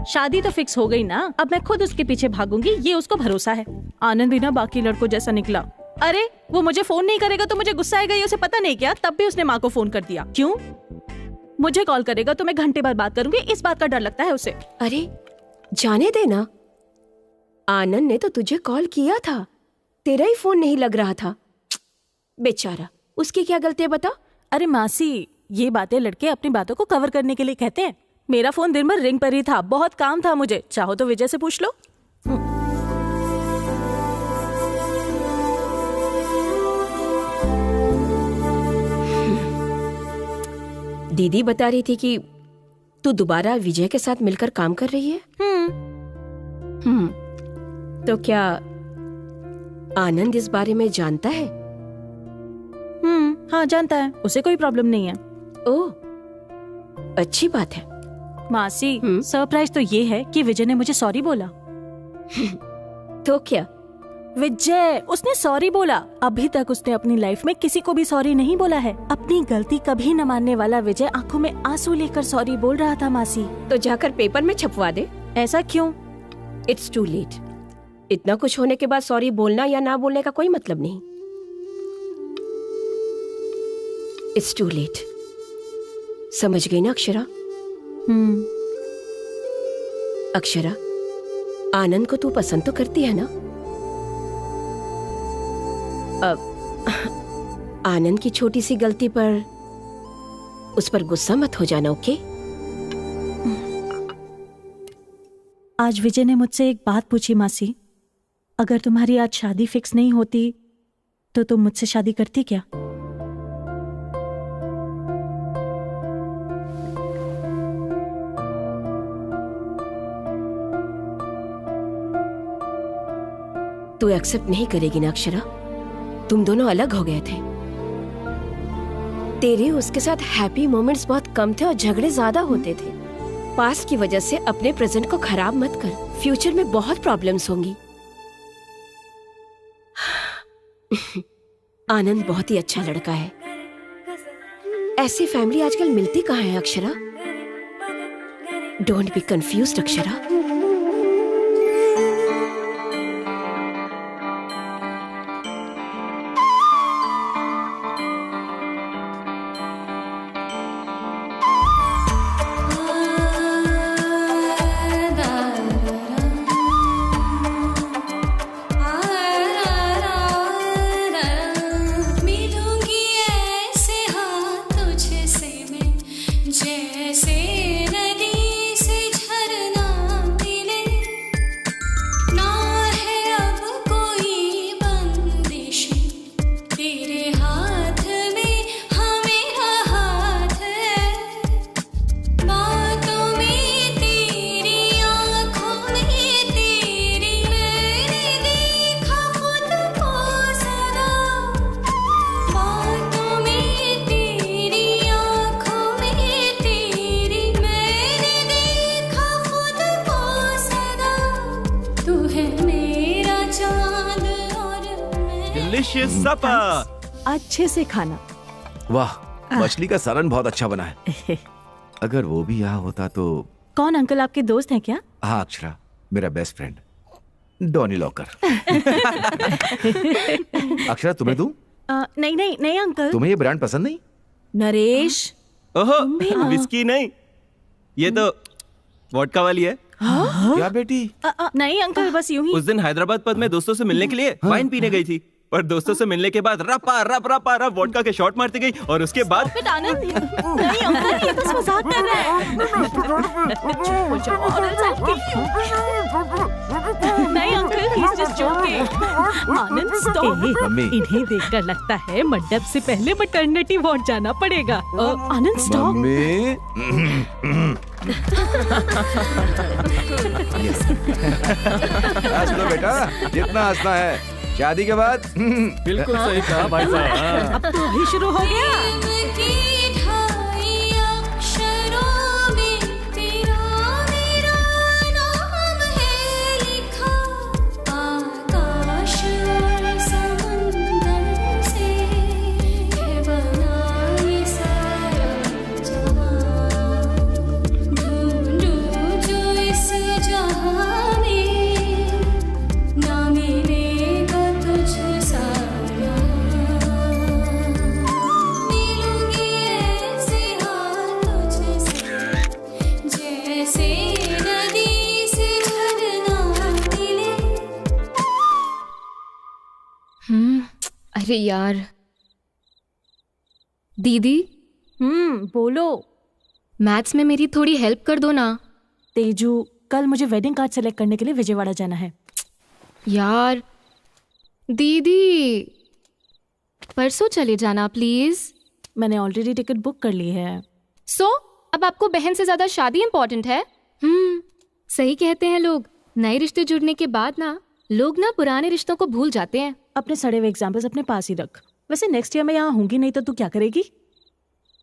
शादी तो फिक्स हो गई ना, अब मैं खुद उसके पीछे भागूंगी, ये उसको भरोसा है। आनंद भी ना बाकी लड़कों जैसा निकला। अरे वो मुझे फोन नहीं करेगा तो मुझे गुस्सा आएगा, ये उसे पता नहीं क्या। तब भी उसने माँ को फोन कर दिया। क्यों? मुझे कॉल करेगा तो मैं घंटे बाद बात करूंगी, इस बात का डर लगता है उसे। अरे जाने देना, आनंद ने तो तुझे कॉल किया था, तेरा ही फोन नहीं लग रहा था। बेचारा, उसकी क्या गलती है बता। अरे मासी, ये बातें लड़के अपनी बातों को कवर करने के लिए कहते हैं। मेरा फोन दिन भर रिंग पर ही था, बहुत काम था मुझे। चाहो तो विजय से पूछ लो। दीदी बता रही थी कि तू दोबारा विजय के साथ मिलकर काम कर रही है। तो क्या आनंद इस बारे में जानता है? हाँ जानता है, उसे कोई प्रॉब्लम नहीं है। ओह, अच्छी बात है। मासी, सरप्राइज तो ये है कि विजय ने मुझे सॉरी बोला। तो क्या? विजय, उसने सॉरी बोला। अभी तक उसने अपनी लाइफ में किसी को भी सॉरी नहीं बोला है। अपनी गलती कभी न मानने वाला विजय आंखों में आंसू लेकर सॉरी बोल रहा था मासी। तो जाकर पेपर में छपवा दे। ऐसा क्यों? It's too late. इतना कुछ होने के बाद सॉरी बोलना या ना बोलने का कोई मतलब नहीं। It's too late. समझ गई ना अक्षरा? अक्षरा, आनंद को तू पसंद तो करती है ना? अब आनंद की छोटी सी गलती पर उस पर गुस्सा मत हो जाना, ओके? आज विजय ने मुझसे एक बात पूछी मासी, अगर तुम्हारी आज शादी फिक्स नहीं होती तो तुम मुझसे शादी करती क्या? तू एक्सेप्ट नहीं करेगी ना अक्षरा? तुम दोनों अलग हो गए थे। तेरे उसके साथ हैप्पी मोमेंट्स बहुत कम थे और झगड़े ज्यादा होते थे। पास्ट की वजह से अपने प्रेजेंट को खराब मत कर, फ्यूचर में बहुत प्रॉब्लम्स होंगी। आनंद बहुत ही अच्छा लड़का है। ऐसी फैमिली आजकल मिलती कहाँ है Akshara? Don't be confused Akshara. अच्छे से खाना। वाह, मछली का सालन बहुत अच्छा बना है। अगर वो भी यहाँ होता तो। कौन अंकल, आपके दोस्त हैं क्या? हाँ अक्षरा, मेरा best friend Donny locker. Akshara, तुम्हें दूं? नहीं नहीं नहीं अंकल। तुम्हें ये ब्रांड पसंद नहीं? नरेश, ओहो, विस्की नहीं, ये तो वोडका वाली है। क्या बेटी? नहीं अंकल, बस यूं ही। उस दिन हैदराबाद पद में दोस्तों से मिलने के लिए वाइन पीने गई थी, पर दोस्तों से मिलने के बाद रपा रप रपा रप वोडका के शॉट मारती गई और उसके बाद नहीं अंकल, ये बस मजाक कर रहे हैं। नहीं अंकल, he's just joking। आनंद, stop। इन्हें देखकर लगता है मंडप से पहले मैटरनिटी वार्ड जाना पड़ेगा। आनंद, स्टॉप। हंस लो बेटा, जितना हंसना है। शादी के बाद बिल्कुल सही कहा भाई साहब। अब तो अभी शुरू हो गया। अरे यार दीदी। बोलो। मैथ्स में मेरी थोड़ी हेल्प कर दो ना। तेजू, कल मुझे वेडिंग कार्ड सेलेक्ट करने के लिए विजयवाड़ा जाना है। यार दीदी, परसों चले जाना प्लीज। मैंने ऑलरेडी टिकट बुक कर ली है। अब आपको बहन से ज्यादा शादी इम्पोर्टेंट है? सही कहते हैं लोग, नए रिश्ते जुड़ने के बाद ना लोग ना पुराने रिश्तों को भूल जाते हैं। अपने सड़े हुए एग्जाम्पल्स अपने पास ही रख। वैसे नेक्स्ट ईयर मैं यहाँ होंगी नहीं तो तू क्या करेगी?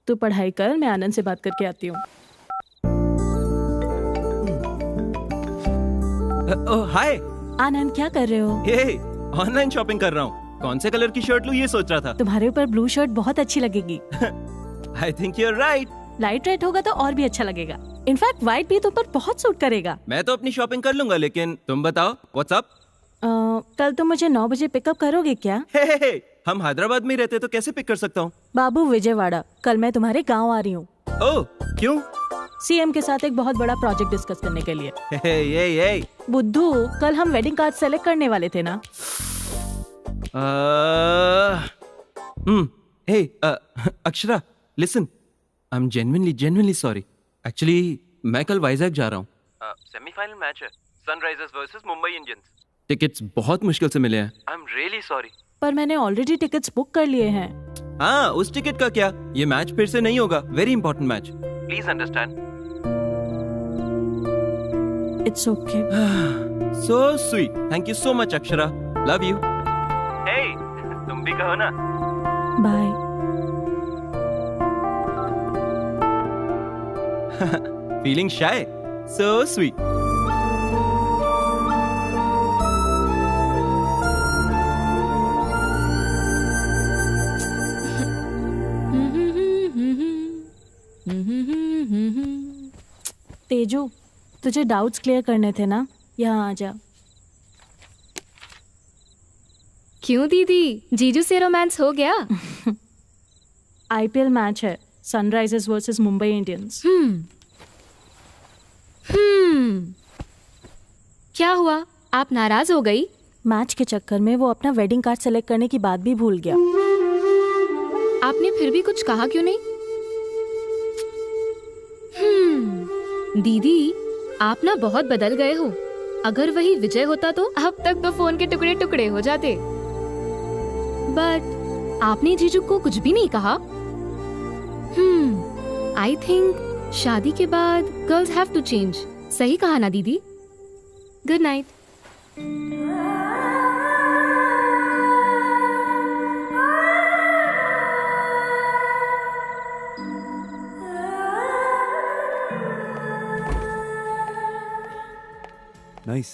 तू पढ़ाई कर, मैं आनंद से बात करके आती हूँ। हाय आनंद, क्या कर रहे हो? हे, ऑनलाइन शॉपिंग कर रहा हूँ। कौन से कलर की शर्ट लूँ ये सोच रहा था। तुम्हारे ऊपर ब्लू शर्ट बहुत अच्छी लगेगी। I think you are right. Light red होगा तो और भी अच्छा लगेगा। इनफैक्ट व्हाइट भी तुम पर बहुत सूट करेगा। मैं तो अपनी शॉपिंग कर लूंगा, लेकिन तुम बताओ व्हाट्स अप? कल तुम मुझे 9 बजे पिकअप करोगे क्या? हे, हम हैदराबाद में ही रहते तो कैसे पिक कर सकता हूँ? बाबू विजयवाड़ा, कल मैं तुम्हारे गाँव आ रही हूँ। ओह, क्यों? सीएम के साथ एक बहुत बड़ा प्रोजेक्ट डिस्कस करने के लिए। ये बुद्धू, कल हम वेडिंग कार्ड सेलेक्ट करने वाले थे ना? Hey Akshara, listen, I am genuinely sorry. Actually मैं कल वाइजैक जा रहा हूँ। सेमीफाइनल मैच है, Sunrisers versus Mumbai Indians. Tickets बहुत मुश्किल से मिले हैं। I am really sorry. पर मैंने ऑलरेडी टिकट्स बुक कर लिए हैं। हाँ, उस टिकट का क्या? ये मैच फिर से नहीं होगा। Very important match, please understand. It's okay. So sweet, thank you so much Akshara, love you. Hey, तुम भी कहो ना। Bye. Feeling shy? So sweet. Teju, तुझे डाउट्स क्लियर करने थे ना? यहाँ आ जा। क्यों दीदी, जीजू से रोमांस हो गया? आईपीएल मैच है, सनराइजर्स वर्सेस मुंबई इंडियंस। क्या हुआ, आप नाराज हो गई? मैच के चक्कर में वो अपना वेडिंग कार्ड सेलेक्ट करने की बात भी भूल गया। आपने फिर भी कुछ कहा क्यों नहीं? दीदी, आप ना बहुत बदल गए हो। अगर वही विजय होता तो अब तक तो फोन के टुकड़े टुकड़े हो जाते। बट आपने जीजू को कुछ भी नहीं कहा। आई थिंक शादी के बाद गर्ल्स हैव टू चेंज। सही कहा ना दीदी? Good night. Nice,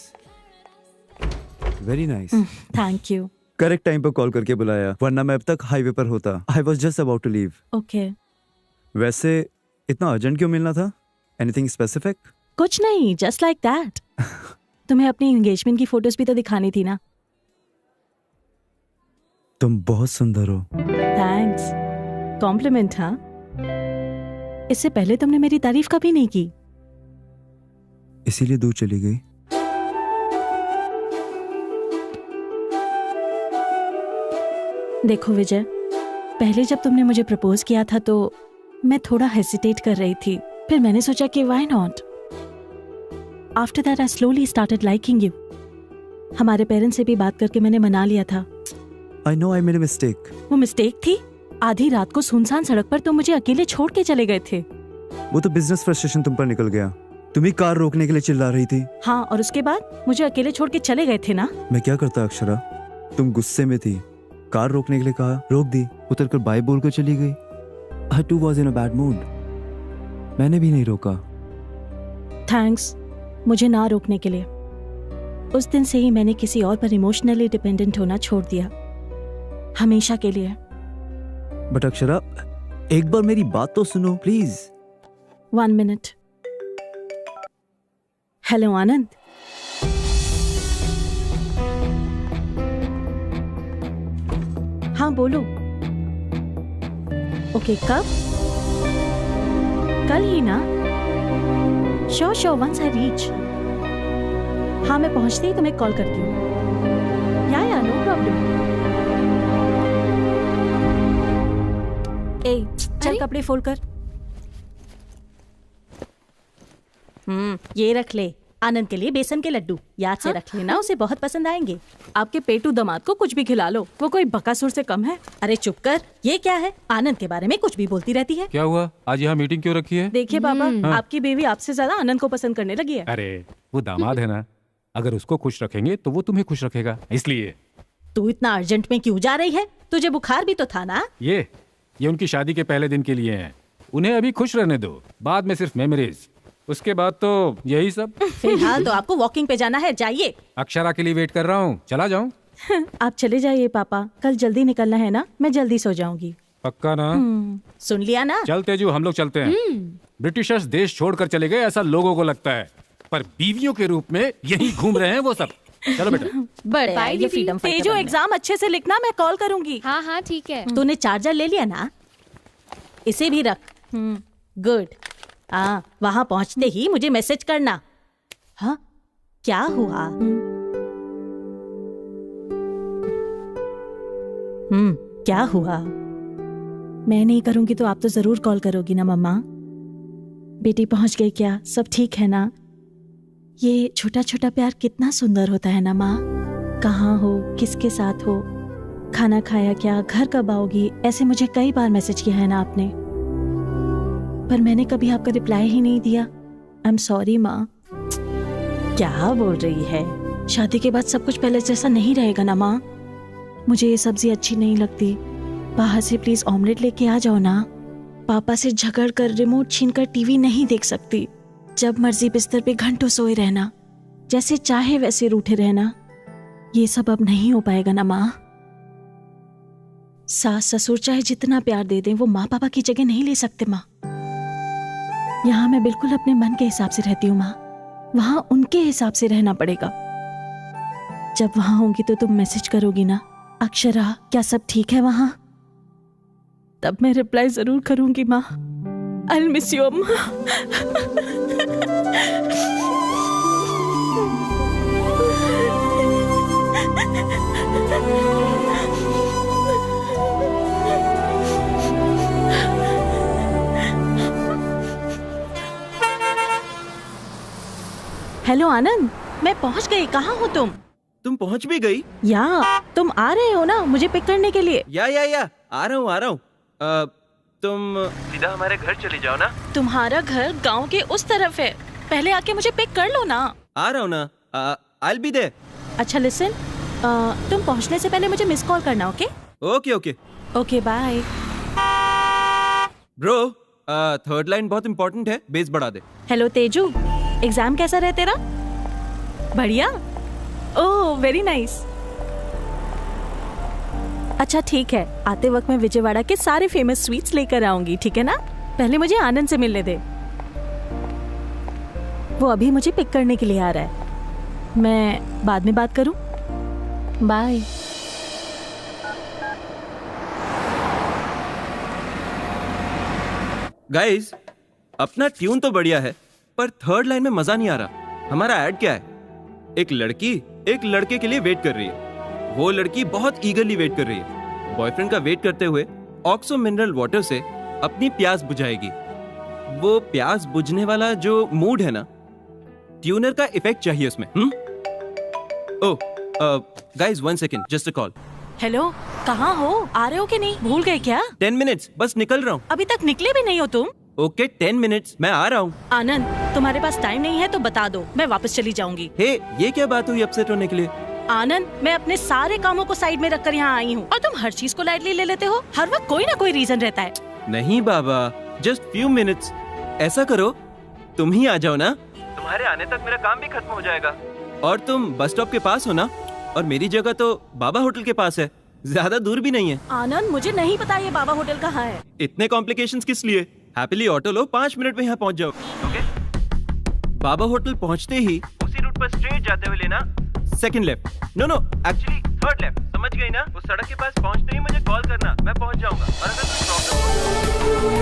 very nice. Thank you. Correct time पर कॉल करके बुलाया, वरना मैं अब तक हाईवे पर होता। I was just about to leave. Okay. वैसे इतना अर्जेंट क्यों मिलना था? Anything specific? कुछ नहीं, जस्ट लाइक दैट। तुम्हें अपनी एंगेजमेंट की फोटोज भी तो दिखानी थी ना। तुम बहुत सुंदर हो। थैंक्स। कॉम्प्लीमेंट। हाँ, इससे पहले तुमने मेरी तारीफ कभी नहीं की। इसीलिए दूर चली गई। देखो विजय, पहले जब तुमने मुझे प्रपोज किया था तो मैं थोड़ा हेजिटेट कर रही थी। फिर मैंने सोचा कि why not. After that I slowly started liking you. हमारे पेरेंट्स से भी बात करके मैंने मना लिया था। I know I made a mistake. वो मिस्टेक थी? आधी रात को सुनसान सड़क पर तुम मुझे अकेले छोड़ के चले गए थे। वो तो बिजनेस फ्रस्ट्रेशन तुम पर निकल गया। तुम ही कार रोकने के लिए चिल्ला रही थी। हाँ, और उसके बाद मुझे अकेले छोड़ के चले गए थे ना। मैं क्या करता अक्षरा? तुम गुस्से में थी, कार रोकने के लिए कहा, रोक दी, उतर कर बाय बोल कर चली गई। I too was in a bad mood. मैंने भी नहीं रोका। थैंक्स मुझे ना रोकने के लिए। उस दिन से ही मैंने किसी और पर इमोशनली डिपेंडेंट होना छोड़ दिया, हमेशा के लिए। बट अक्षरा, एक बार मेरी बात तो सुनो प्लीज। 1 मिनट। हेलो आनंद। हाँ बोलो। ओके, कब? कल ही ना? Sure sure, once I reach. हाँ, मैं पहुंचते ही तुम्हें कॉल करती हूँ। या नो प्रॉब्लम। ए, चल कपड़े फोल्ड कर। ये रख ले, आनंद के लिए बेसन के लड्डू याद से रख लेना, उसे बहुत पसंद आएंगे। आपके पेटू दामाद को कुछ भी खिला लो, वो कोई बकासुर से कम है। अरे चुप कर, ये क्या है? आनंद के बारे में कुछ भी बोलती रहती है। क्या हुआ? आज यहाँ मीटिंग क्यों रखी है? देखिए पापा, आपकी बीवी आपसे ज्यादा आनंद को पसंद करने लगी है। अरे वो दामाद है ना, अगर उसको खुश रखेंगे तो वो तुम्हें खुश रखेगा, इसलिए। तू इतना अर्जेंट में क्यों जा रही है? तुझे बुखार भी तो था ना? ये उनकी शादी के पहले दिन के लिए हैं, उन्हें अभी खुश रहने दो, बाद में सिर्फ मेमोरीज, उसके बाद तो यही सब। फिलहाल तो आपको वॉकिंग पे जाना है, जाइए। अक्षरा के लिए वेट कर रहा हूँ, चला जाऊँ? आप चले जाइए पापा, कल जल्दी निकलना है ना, मैं जल्दी सो जाऊंगी। पक्का ना? सुन लिया ना? चल तेजू, हम लोग चलते हैं। ब्रिटिशर्स देश छोड़कर चले गए ऐसा लोगों को लगता है, पर बीवियों के रूप में यही घूम रहे हैं वो सब। चलो बेटा। बड़े ये फ्रीडम फाइटर। तेजू, एग्जाम अच्छे से लिखना, मैं कॉल करूंगी। हाँ हाँ ठीक है। तूने चार्जर ले लिया ना? इसे भी रख। गुड। हाँ, वहाँ पहुँचते ही मुझे मैसेज करना। हाँ, क्या हुआ? क्या हुआ? मैं नहीं करूंगी तो आप तो जरूर कॉल करोगी ना मम्मा। बेटी पहुंच गई क्या? सब ठीक है ना? ये छोटा छोटा प्यार कितना सुंदर होता है ना माँ। कहाँ हो, किसके साथ हो, खाना खाया क्या, घर कब आओगी, ऐसे मुझे कई बार मैसेज किया है ना आपने, पर मैंने कभी आपका रिप्लाई ही नहीं दिया। आई एम सॉरी माँ। क्या बोल रही है? शादी के बाद सब कुछ पहले जैसा नहीं रहेगा ना माँ। मुझे ये सब्जी अच्छी नहीं लगती, बाहर से प्लीज ऑमलेट लेके आ जाओ ना। पापा से झगड़ कर रिमोट छीनकर टीवी नहीं देख सकती। जब मर्जी बिस्तर पे घंटों सोए रहना, जैसे चाहे वैसे रूठे रहना, ये सब अब नहीं हो पाएगा ना माँ। सास ससुर चाहे जितना प्यार दे दें, वो माँ पापा की जगह नहीं ले सकते माँ। यहाँ मैं बिल्कुल अपने मन के हिसाब से रहती हूँ माँ, वहाँ उनके हिसाब से रहना पड़ेगा। जब वहाँ होंगी तो तुम मैसेज करोगी ना, अक्षरा क्या सब ठीक है वहाँ? तब मैं रिप्लाई जरूर करूंगी माँ। I'll miss you अम्मा। हेलो आनंद, मैं पहुंच गई। कहाँ हो तुम? तुम पहुंच भी गई? या तुम आ रहे हो ना मुझे पिक करने के लिए? या आ रहा हूँ। तुम सीधा हमारे घर चले जाओ ना। तुम्हारा घर गांव के उस तरफ है, पहले आके मुझे पिक कर लो ना। आ रहा हूँ ना, I'll be there। अच्छा लिसन, तुम पहुंचने से पहले मुझे मिस कॉल करना, okay? Okay bye. Bro, third line बहुत इंपॉर्टेंट है, बेस बढ़ा दे। हेलो तेजू, एग्जाम कैसा रहा तेरा? बढ़िया? Oh very nice. अच्छा ठीक है, आते वक्त मैं विजयवाड़ा के सारे फेमस स्वीट्स लेकर आऊंगी, ठीक है ना? पहले मुझे आनंद से मिलने दे, वो अभी मुझे पिक करने के लिए आ रहा है। मैं बाद में बात करूं? बाय। गाइस, अपना ट्यून तो बढ़िया है, पर थर्ड लाइन में मजा नहीं आ रहा। हमारा ऐड क्या है? एक लड़की एक लड़के के लिए वेट कर रही है, वो लड़की बहुत ईगरली वेट कर रही है। बॉयफ्रेंड का वेट करते हुए ऑक्सो मिनरल वाटर से अपनी प्यास बुझाएगी। वो प्यास बुझने वाला जो मूड है ना, ट्यूनर का इफेक्ट चाहिए उसमें। ओह guys, 1 second, just a call. Hello, कहाँ हो? आ रहे हो कि नहीं? भूल गए क्या? 10 मिनट्स, बस निकल रहा हूँ। अभी तक निकले भी नहीं हो तुम? ओके 10 मिनट्स, मैं आ रहा हूँ। आनंद, तुम्हारे पास टाइम नहीं है तो बता दो, मैं वापस चली जाऊंगी। हे, ये क्या बात हुई अपसेट होने के लिए? आनंद, मैं अपने सारे कामों को साइड में रखकर यहाँ आई हूँ और तुम हर चीज को लाइटली ले लेते हो। हर वक्त कोई ना कोई रीजन रहता है। नहीं बाबा, जस्ट फ्यू मिनट्स। ऐसा करो, तुम ही आ जाओ ना, तुम्हारे आने तक मेरा काम भी खत्म हो जाएगा। और तुम बस स्टॉप के पास हो ना, और मेरी जगह तो बाबा होटल के पास है, ज्यादा दूर भी नहीं है। आनंद, मुझे नहीं पता ये बाबा होटल कहाँ है। इतने कॉम्प्लिकेशंस किस लिए? हैप्पीली ऑटो लो, 5 मिनट में यहाँ पहुँच जाओ। ओके? बाबा होटल पहुँचते ही उसी रूट पर स्ट्रेट जाते हुए लेना second left. No actually third left. समझ गई ना? उस सड़क के पास पहुँचते ही मुझे कॉल करना, मैं पहुँच जाऊंगा। और अगर कुछ problem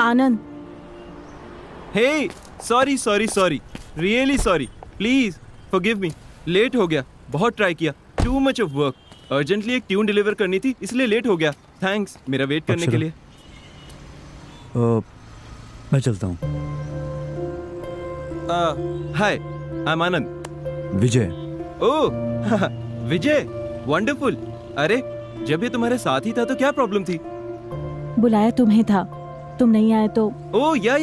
Anand. Hey, sorry sorry sorry, really sorry, please forgive me. Late हो गया, बहुत ट्राई किया, too much of work. Urgently एक ट्यून डिलीवर करनी थी, इसलिए लेट हो गया। थैंक्स मेरा वेट करने के लिए। मैं चलता हूँ। Hi, I am Anand. Vijay. Oh Vijay, wonderful. अरे जब ये तुम्हारे साथ ही था तो क्या प्रॉब्लम थी? बुलाया तुम्हें था, तुम नहीं आए तो। ओह या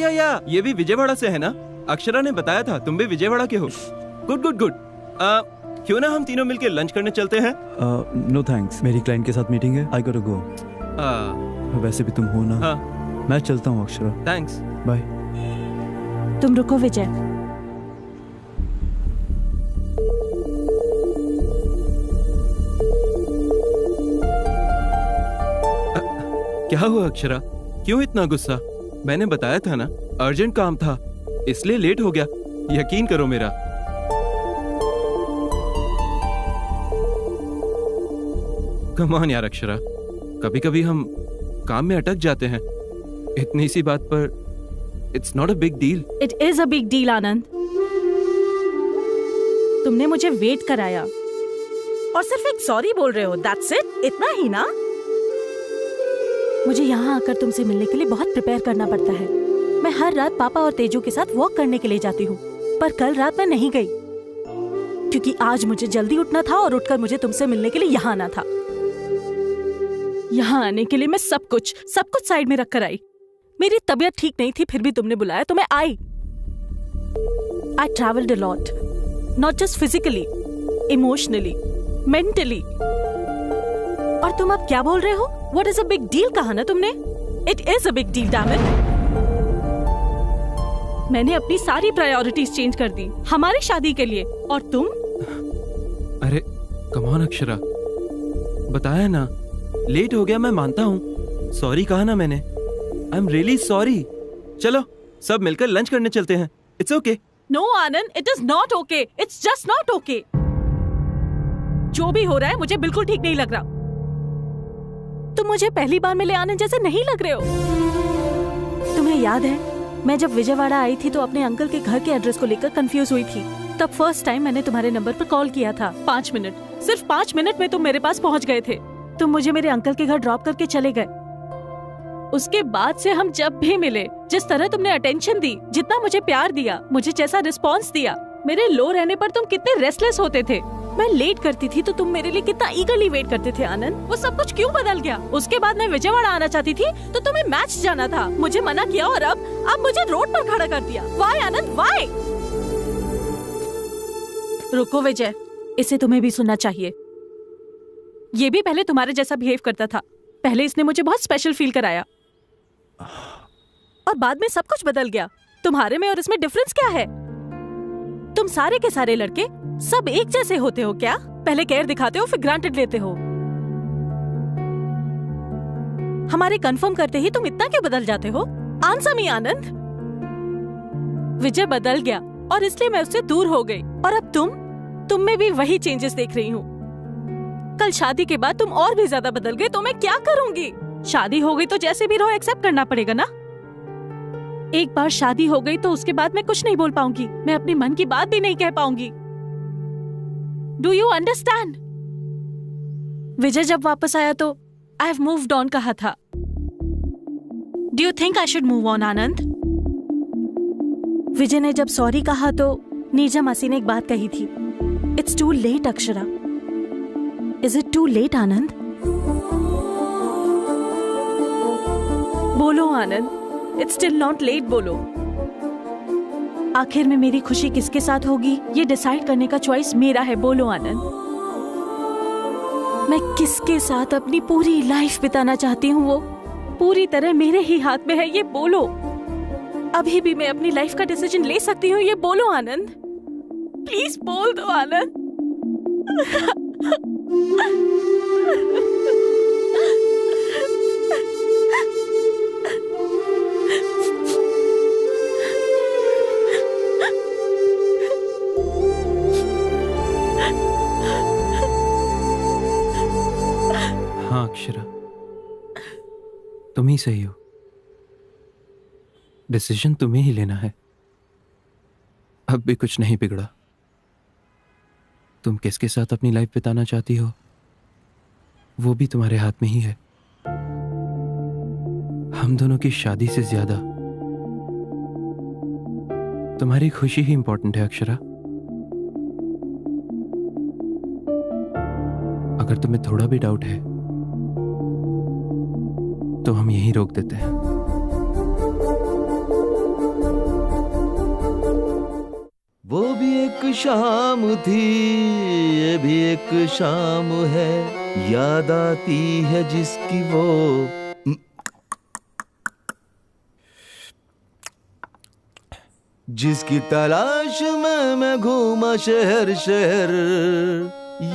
ये भी विजयवाड़ा से है ना? अक्षरा ने बताया था तुम भी विजयवाड़ा के हो। Good good good. क्यों ना हम तीनों मिलके लंच करने चलते हैं? नो थैंक्स, मेरी क्लाइंट के साथ मीटिंग है, आई गॉट टू गो। वैसे भी तुम हो ना। हाँ। मैं चलता हूँ अक्षरा। थैंक्स। बाय। तुम रुको विजय। क्या हुआ अक्षरा, क्यों इतना गुस्सा? मैंने बताया था ना अर्जेंट काम था, इसलिए लेट हो गया। यकीन करो मेरा। कम ऑन यार अक्षरा, कभी कभी हम काम में अटक जाते हैं। इतनी सी बात पर it's not a big deal. It is a big deal Anand. तुमने मुझे वेट कराया और सिर्फ एक सॉरी बोल रहे हो, दैट्स इट, इतना ही ना? मुझे यहाँ आकर तुमसे मिलने के लिए बहुत प्रिपेयर करना पड़ता है। मैं हर रात पापा और तेजू के साथ वॉक करने के लिए जाती हूँ, पर कल रात मैं नहीं गई क्योंकि आज मुझे जल्दी उठना था और उठकर मुझे तुमसे मिलने के लिए यहाँ आना था। यहाँ आने के लिए मैं सब कुछ साइड में रखकर आई। मेरी तबीयत ठीक नहीं थी, फिर भी तुमने बुलाया तो मैं आई। I traveled a lot, not just physically, emotionally, mentally. और तुम अब क्या बोल रहे हो? What is a big deal कहा ना तुमने? It is a big deal, damn it. मैंने अपनी सारी प्रायोरिटीज चेंज कर दी हमारी शादी के लिए, और तुम? अरे कम ऑन अक्षरा, बताया ना लेट हो गया, मैं मानता हूँ। सॉरी कहा ना मैंने। I am really sorry. चलो सब मिलकर लंच करने चलते हैं। It's okay. No Anand, it is not okay, it's just not okay. जो भी हो रहा है मुझे बिल्कुल ठीक नहीं लग रहा। तुम मुझे पहली बार मिले आनंद जैसे नहीं लग रहे हो। तुम्हें याद है मैं जब विजयवाड़ा आई थी तो अपने अंकल के घर के एड्रेस को लेकर कंफ्यूज हुई थी। तब फर्स्ट टाइम मैंने तुम्हारे नंबर पर कॉल किया था। 5 मिनट, सिर्फ 5 मिनट में तुम मेरे पास पहुंच गए थे। तुम मुझे मेरे अंकल के घर ड्रॉप करके चले गए। उसके बाद से हम जब भी मिले, जिस तरह तुमने अटेंशन दी, जितना मुझे प्यार दिया, मुझे जैसा रिस्पॉन्स दिया, मेरे लो रहने पर तुम कितने रेस्टलेस होते थे। मैं लेट करती थी तो तुम मेरे लिए कितना ईगरली वेट करते थे आनंद। वो सब कुछ क्यों बदल गया? उसके बाद मैं विजयवाड़ा आना चाहती थी तो तुम्हें मैच जाना था, मुझे मना किया और अब मुझे रोड पर खड़ा कर दिया। वाई आनंद, वाई? रुको विजय, इसे तुम्हें भी सुनना चाहिए। ये भी पहले तुम्हारे जैसा बिहेव करता था। पहले इसने मुझे बहुत स्पेशल फील कराया और बाद में सब कुछ बदल गया। तुम्हारे में और इसमें डिफरेंस क्या है? तुम सारे के सारे लड़के सब एक जैसे होते हो क्या? पहले केयर दिखाते हो फिर ग्रांटेड लेते हो। हमारे कंफर्म करते ही तुम इतना क्यों बदल जाते हो? आंसर मी आनंद। विजय बदल गया और इसलिए मैं उससे दूर हो गई, और अब तुम में भी वही चेंजेस देख रही हूँ। कल शादी के बाद तुम और भी ज्यादा बदल गए तो मैं क्या करूंगी? शादी हो गई तो जैसे भी रहो एक्सेप्ट करना पड़ेगा ना। एक बार शादी हो गई तो उसके बाद मैं कुछ नहीं बोल पाऊंगी, मैं अपने मन की बात भी नहीं कह पाऊंगी। Do you understand? विजय जब वापस आया तो आई हैव मूव्ड ऑन कहा था। Do you think I should move on Anand? Vijay ने जब सॉरी कहा तो नीरजा मासी ने एक बात कही थी, it's too late Akshara. Is it too late Anand? बोलो Anand, it's still not late. बोलो। आखिर में मेरी खुशी किसके साथ होगी ये डिसाइड करने का चॉइस मेरा है। बोलो आनंद, मैं किसके साथ अपनी पूरी लाइफ बिताना चाहती हूँ वो पूरी तरह मेरे ही हाथ में है। ये बोलो। अभी भी मैं अपनी लाइफ का डिसीजन ले सकती हूँ। ये बोलो आनंद, प्लीज बोल दो आनंद। हाँ अक्षरा, तुम ही सही हो। डिसीजन तुम्हें ही लेना है। अब भी कुछ नहीं बिगड़ा। तुम किसके साथ अपनी लाइफ बिताना चाहती हो वो भी तुम्हारे हाथ में ही है। हम दोनों की शादी से ज्यादा तुम्हारी खुशी ही इंपॉर्टेंट है अक्षरा। अगर तुम्हें थोड़ा भी डाउट है तो हम यहीं रोक देते हैं। वो भी एक शाम थी, ये भी एक शाम है, याद आती है जिसकी वो। जिसकी तलाश में मैं घूमा शहर शहर,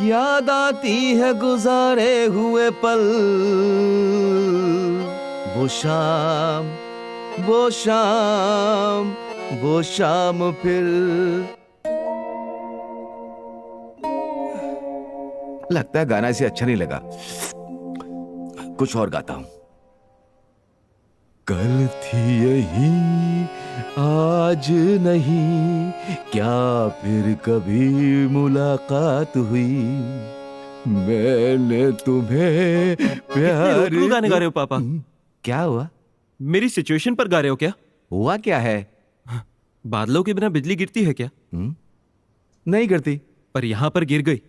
याद आती है गुजारे हुए पल। वो शाम, वो शाम, वो शाम फिर। लगता है गाना इसे अच्छा नहीं लगा, कुछ और गाता हूं। कल थी यही आज नहीं, क्या फिर कभी मुलाकात हुई, मैंने तुम्हें प्यार। गाने गा रहे हो पापा? क्या हुआ? मेरी सिचुएशन पर गा रहे हो क्या? हुआ क्या है? बादलों के बिना बिजली गिरती है क्या? नहीं गिरती, पर यहां पर गिर गई।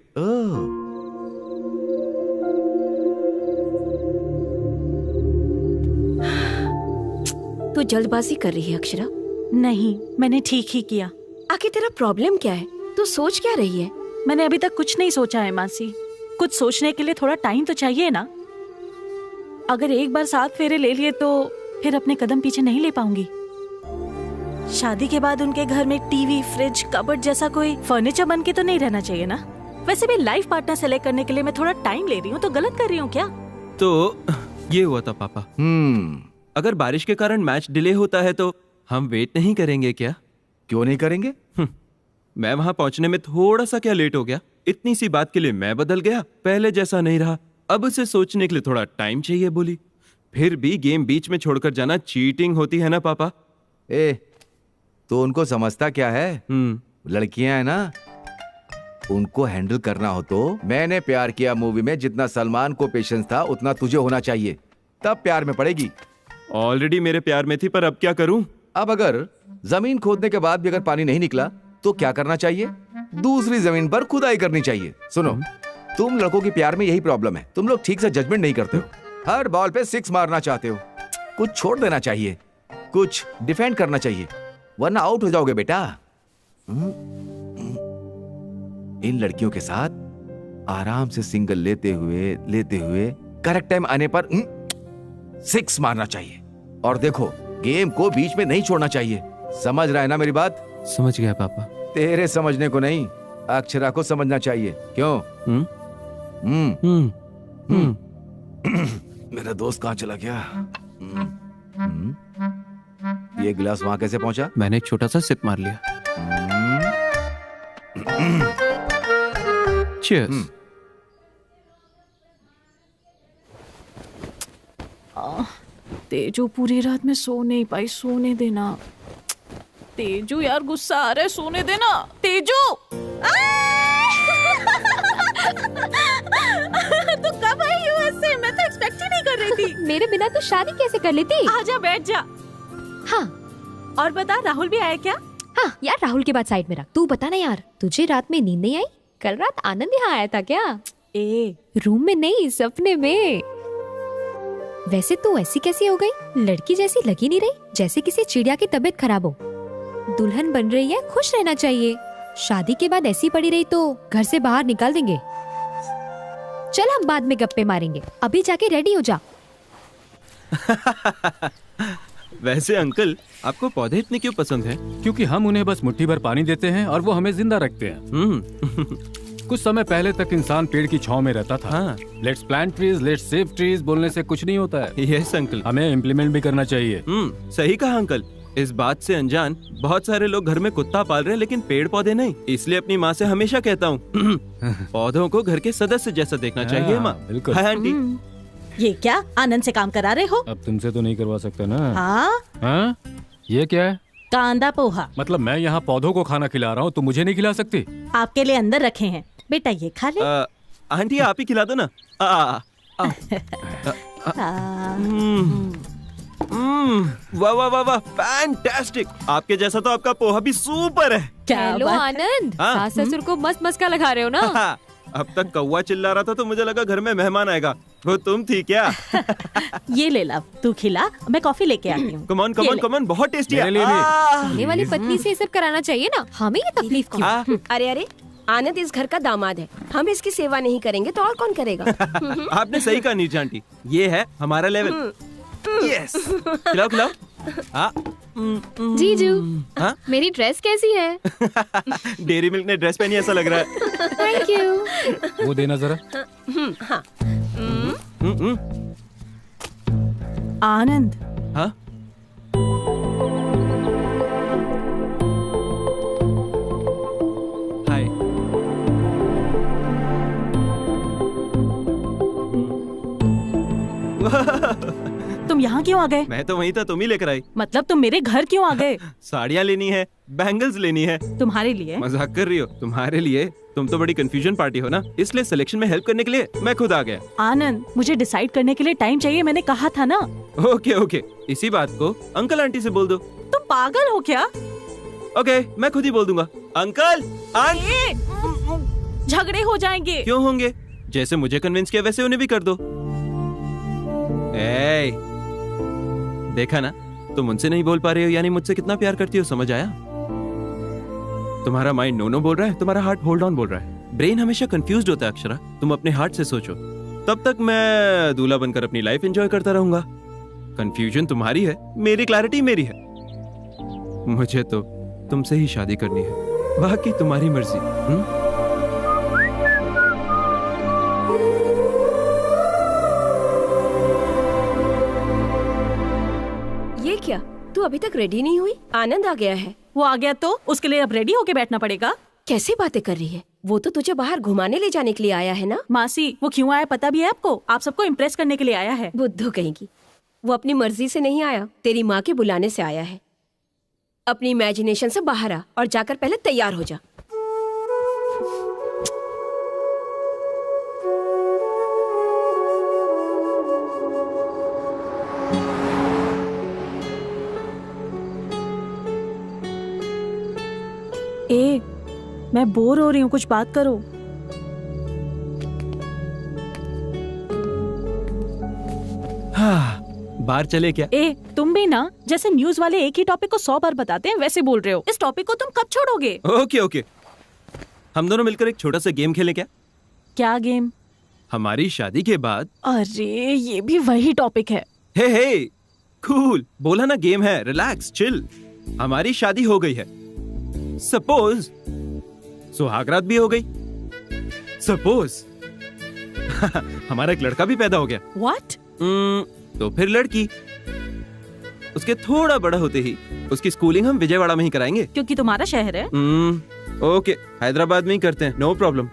तू जल्दबाजी कर रही है अक्षरा। नहीं, मैंने ठीक ही किया। आखिर तेरा प्रॉब्लम क्या है? तू सोच क्या रही है? मैंने अभी तक कुछ नहीं सोचा है मासी। कुछ सोचने के लिए थोड़ा टाइम तो चाहिए ना। अगर एक बार 7 फेरे ले लिए तो फिर अपने कदम पीछे नहीं ले पाऊंगी। शादी के बाद उनके घर में टीवी, फ्रिज, कबर्ड जैसा कोई फर्नीचर बन के तो नहीं रहना चाहिए ना। वैसे भी लाइफ पार्टनर सेलेक्ट करने के लिए मैं थोड़ा टाइम ले रही हूँ, तो गलत कर रही हूँ क्या? तो ये हुआ था पापा। अगर बारिश के कारण मैच डिले होता है तो हम वेट नहीं करेंगे क्या? क्यों नहीं करेंगे? मैं वहां पहुंचने में थोड़ा सा क्या लेट हो गया, इतनी सी बात के लिए मैं बदल गया। पहले जैसा नहीं रहा, अब उसे सोचने के लिए थोड़ा टाइम चाहिए बोली। फिर भी गेम बीच में छोड़कर जाना चीटिंग होती है ना पापा? तो उनको समझता क्या है? लड़कियां है ना, उनको हैंडल करना हो तो मैंने प्यार किया मूवी में जितना सलमान को पेशेंस था उतना तुझे होना चाहिए, तब प्यार में पड़ेगी। ऑलरेडी मेरे प्यार में थी, पर अब क्या करूं? अब अगर जमीन खोदने के बाद भी अगर पानी नहीं निकला तो क्या करना चाहिए? दूसरी जमीन पर खुदाई करनी चाहिए। सुनो, तुम लड़कों के प्यार में यही प्रॉब्लम है, तुम लोग ठीक से जजमेंट नहीं करते हो। हर बॉल पे 6 मारना चाहते हो। कुछ छोड़ देना चाहिए, कुछ डिफेंड करना चाहिए, वरना आउट हो जाओगे बेटा। इन लड़कियों के साथ आराम से सिंगल लेते हुए करेक्ट टाइम आने पर 6 मारना चाहिए। और देखो, गेम को बीच में नहीं छोड़ना चाहिए। समझ रहा है ना मेरी बात? समझ गया पापा। तेरे समझने को नहीं, अक्षरा को समझना चाहिए। क्यों? मेरा दोस्त कहाँ चला गया? ये गिलास वहां कैसे पहुंचा? मैंने एक छोटा सा सिप मार लिया। चीयर्स। तेजू पूरी रात में सो नहीं पाई, सोने देना। तेजू यार, गुस्सा आ रहा है, सोने देना। तेजू तू कब आई यूएसए? मैं तो एक्सपेक्ट ही नहीं कर रही थी। मेरे बिना तो शादी कैसे कर लेती? आजा बैठ जा। हाँ, और बता, राहुल भी आया क्या? हाँ यार, राहुल की बात साइड में रख। तू बता ना यार, तुझे रात में नींद नहीं आई? कल रात आनंद यहाँ आया था क्या? रूम में नहीं, सपने में। वैसे तू ऐसी कैसी हो गई? लड़की जैसी लगी नहीं रही, जैसे किसी चिड़िया की तबीयत खराब हो। दुल्हन बन रही है, खुश रहना चाहिए। शादी के बाद ऐसी पड़ी रही तो घर से बाहर निकाल देंगे। चल, हम बाद में गप्पे मारेंगे, अभी जाके रेडी हो जा। वैसे अंकल, आपको पौधे इतने क्यों पसंद हैं? क्योंकि हम उन्हें बस मुट्ठी भर पानी देते हैं और वो हमें जिंदा रखते हैं। कुछ समय पहले तक इंसान पेड़ की छांव में रहता था। Let's plant trees, let's save trees बोलने से कुछ नहीं होता है। यस अंकल, हमें इम्प्लीमेंट भी करना चाहिए। सही कहा अंकल। इस बात से अनजान बहुत सारे लोग घर में कुत्ता पाल रहे हैं, लेकिन पेड़ पौधे नहीं। इसलिए अपनी माँ से हमेशा कहता हूँ पौधों को घर के सदस्य जैसा देखना चाहिए। माँ, बिल्कुल। Hi aunty. ये क्या आनंद से काम करा रहे हो? अब तुमसे तो नहीं करवा सकता ना। हाँ? ये क्या है? कांदा पोहा। मतलब मैं यहाँ पौधों को खाना खिला रहा हूँ, तो मुझे नहीं खिला सकती? आपके लिए अंदर रखे हैं, बेटा ये खा ले। आंटी आप ही खिला दो ना। वाह वाह वाह वाह, फैंटास्टिक। आपके जैसा तो आपका पोहा भी सुपर है। हेलो आनंद, सास ससुर को मस्त मस्का लगा रहे हो ना? अब तक कौवा चिल्ला रहा था तो मुझे लगा घर में मेहमान आएगा। वो तुम थी क्या? ये ले ला, तू खिला, मैं कॉफी लेके आती हूँ। Come on come on come on, बहुत टेस्टी है। पहले वाली पत्नी से ये सब कराना चाहिए ना, हमें ये तकलीफ क्यों? अरे अरे, आनंद इस घर का दामाद है, हम इसकी सेवा नहीं करेंगे तो और कौन करेगा? आपने सही कहा नीरजा आंटी, ये है हमारा लेवल। यस, खिलाओ खिलाओ। जीजू, मेरी ड्रेस कैसी है? डेयरी मिल्क ने ड्रेस पहनी ऐसा लग रहा है। Thank you. वो देना जरा। आनंद। हाँ? हाय। तुम यहाँ क्यों आ गए? मैं तो वहीं था, तुम ही लेकर आई। मतलब तुम मेरे घर क्यों आ गए? साड़ियाँ लेनी है, बैंगल्स लेनी है। तुम्हारे लिए? मजाक कर रही हो? तुम्हारे लिए? तुम तो बड़ी कंफ्यूजन पार्टी हो ना, इसलिए सिलेक्शन में हेल्प करने के लिए मैं खुद आ गया। आनंद, मुझे डिसाइड करने के लिए टाइम चाहिए, मैंने कहा था ना। ओके ओके, इसी बात को अंकल आंटी से बोल दो। तुम पागल हो क्या? ओके, मैं खुद ही बोल दूंगा। Uncle aunty. झगड़े हो जाएंगे। क्यों होंगे? जैसे मुझे कन्विंस किया वैसे उन्हें भी कर दो। देखा ना, तुम मुझसे नहीं बोल पा रहे हो, यानी मुझसे कितना प्यार करती हो, समझ आया? तुम्हारा माइंड नो नो बोल रहा है, तुम्हारा हार्ट होल्ड ऑन बोल रहा है। ब्रेन हमेशा कंफ्यूज्ड होता है अक्षरा, तुम अपने हार्ट से सोचो। तब तक मैं दूल्हा बनकर अपनी लाइफ एंजॉय करता रहूंगा। कंफ्यूजन तुम्हारी है, मेरी क्लैरिटी मेरी है। मुझे तो तुमसे ही शादी करनी है, बाकी तुम्हारी मर्जी। ये क्या, तू अभी तक रेडी नहीं हुई? आनंद आ गया है। वो आ गया तो उसके लिए अब रेडी होके बैठना पड़ेगा। कैसे बातें कर रही है? वो तो तुझे बाहर घुमाने ले जाने के लिए आया है ना? मासी, वो क्यों आया पता भी है आपको? आप सबको इम्प्रेस करने के लिए आया है। बुद्धू कहेगी। वो अपनी मर्जी से नहीं आया, तेरी माँ के बुलाने से आया है। अपनी इमेजिनेशन से बाहर आ और जाकर पहले तैयार हो जा। मैं बोर हो रही हूँ, कुछ बात करो। बाहर चले क्या? तुम भी ना, जैसे न्यूज वाले एक ही टॉपिक को 100 बार बताते हैं वैसे बोल रहे हो। इस टॉपिक को तुम कब छोड़ोगे? ओके ओके, हम दोनों मिलकर एक छोटा सा गेम खेलें क्या? क्या गेम? हमारी शादी के बाद। अरे ये भी वही टॉपिक है। हे कूल, बोला ना गेम है, रिलैक्स चिल। हमारी शादी हो गई है, सपोज सुहागरात भी हो गई, सपोज हमारा एक लड़का भी पैदा हो गया। What? तो फिर लड़की। उसके थोड़ा बड़ा होते ही उसकी स्कूलिंग हम विजयवाड़ा में ही कराएंगे, क्योंकि तुम्हारा शहर है। ओके, हैदराबाद में ही करते हैं, नो प्रॉब्लम।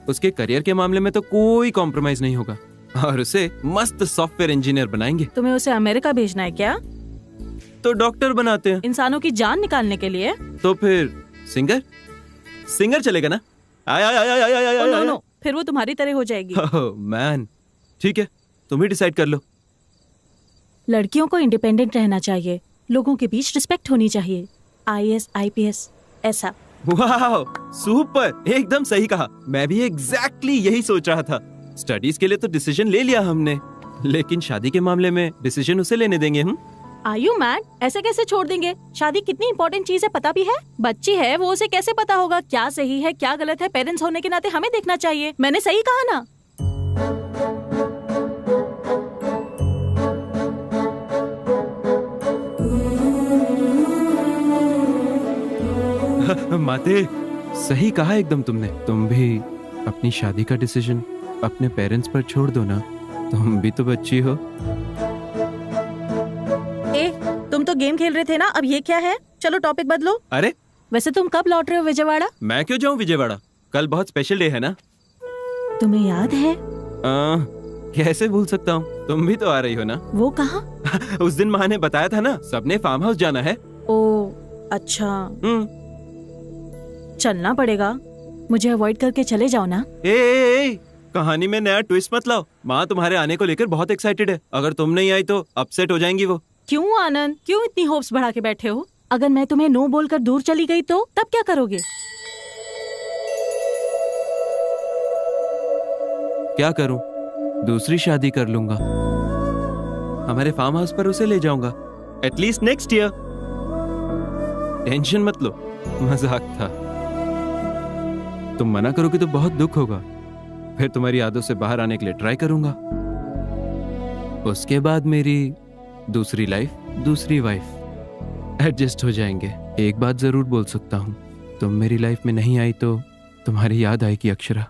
उसके करियर के मामले में तो कोई कॉम्प्रोमाइज नहीं होगा और उसे मस्त सॉफ्टवेयर इंजीनियर बनाएंगे। तुम्हें उसे अमेरिका भेजना है क्या? तो डॉक्टर बनाते हैं, इंसानों की जान निकालने के लिए। तो फिर सिंगर चलेगा ना? नो, फिर वो तुम्हारी तरह हो जाएगी। मैन, ठीक है, तुम ही डिसाइड कर लो। लड़कियों को इंडिपेंडेंट रहना चाहिए, लोगों के बीच रिस्पेक्ट होनी चाहिए। IAS, IPS ऐसा। वाह, सुपर, एकदम सही कहा। मैं भी एग्जैक्टली यही सोच रहा था। स्टडीज के लिए तो डिसीजन ले लिया हमने, लेकिन शादी के मामले में डिसीजन उसे लेने देंगे हम। Are you mad? ऐसे कैसे छोड़ देंगे? शादी कितनी इंपॉर्टेंट चीज है पता भी है? बच्ची है वो, उसे कैसे पता होगा क्या सही है क्या गलत है? पेरेंट्स होने के नाते हमें देखना चाहिए। मैंने सही कहा ना? माते, सही कहा एकदम तुमने। तुम भी अपनी शादी का डिसीजन अपने पेरेंट्स पर छोड़ दो ना, तुम भी तो बच्ची हो। तुम तो गेम खेल रहे थे ना, अब ये क्या है? चलो टॉपिक बदलो। अरे वैसे तुम कब लौट रहे हो विजयवाड़ा? मैं क्यों जाऊं विजयवाड़ा, कल बहुत स्पेशल डे है ना। तुम्हें याद है? कैसे भूल सकता हूँ, तुम भी तो आ रही हो ना। वो कहाँ? उस दिन माँ ने बताया था ना, सबने फार्म हाउस जाना है। ओ अच्छा, चलना पड़ेगा। मुझे अवॉइड करके चले जाओ ना। ए, कहानी में नया ट्विस्ट मत लाओ। माँ तुम्हारे आने को लेकर बहुत एक्साइटेड है। अगर तुम नहीं आई तो अपसेट हो जाएंगी वो। क्यों आनंद, क्यों इतनी होप्स बढ़ा के बैठे हो? अगर मैं तुम्हें नो बोलकर दूर चली गई तो तब क्या करोगे? क्या करूं? दूसरी शादी कर लूंगा। हमारे फार्म हाउस पर उसे ले जाऊंगा, एटलीस्ट नेक्स्ट ईयर। टेंशन मत लो, मजाक था। तुम मना करोगे तो बहुत दुख होगा। फिर तुम्हारी यादों से बाहर आने के लिए ट्राई करूंगा। उसके बाद मेरी दूसरी लाइफ, दूसरी वाइफ, एडजस्ट हो जाएंगे। एक बात जरूर बोल सकता हूं, तुम मेरी लाइफ में नहीं आई तो तुम्हारी याद आएगी अक्षरा।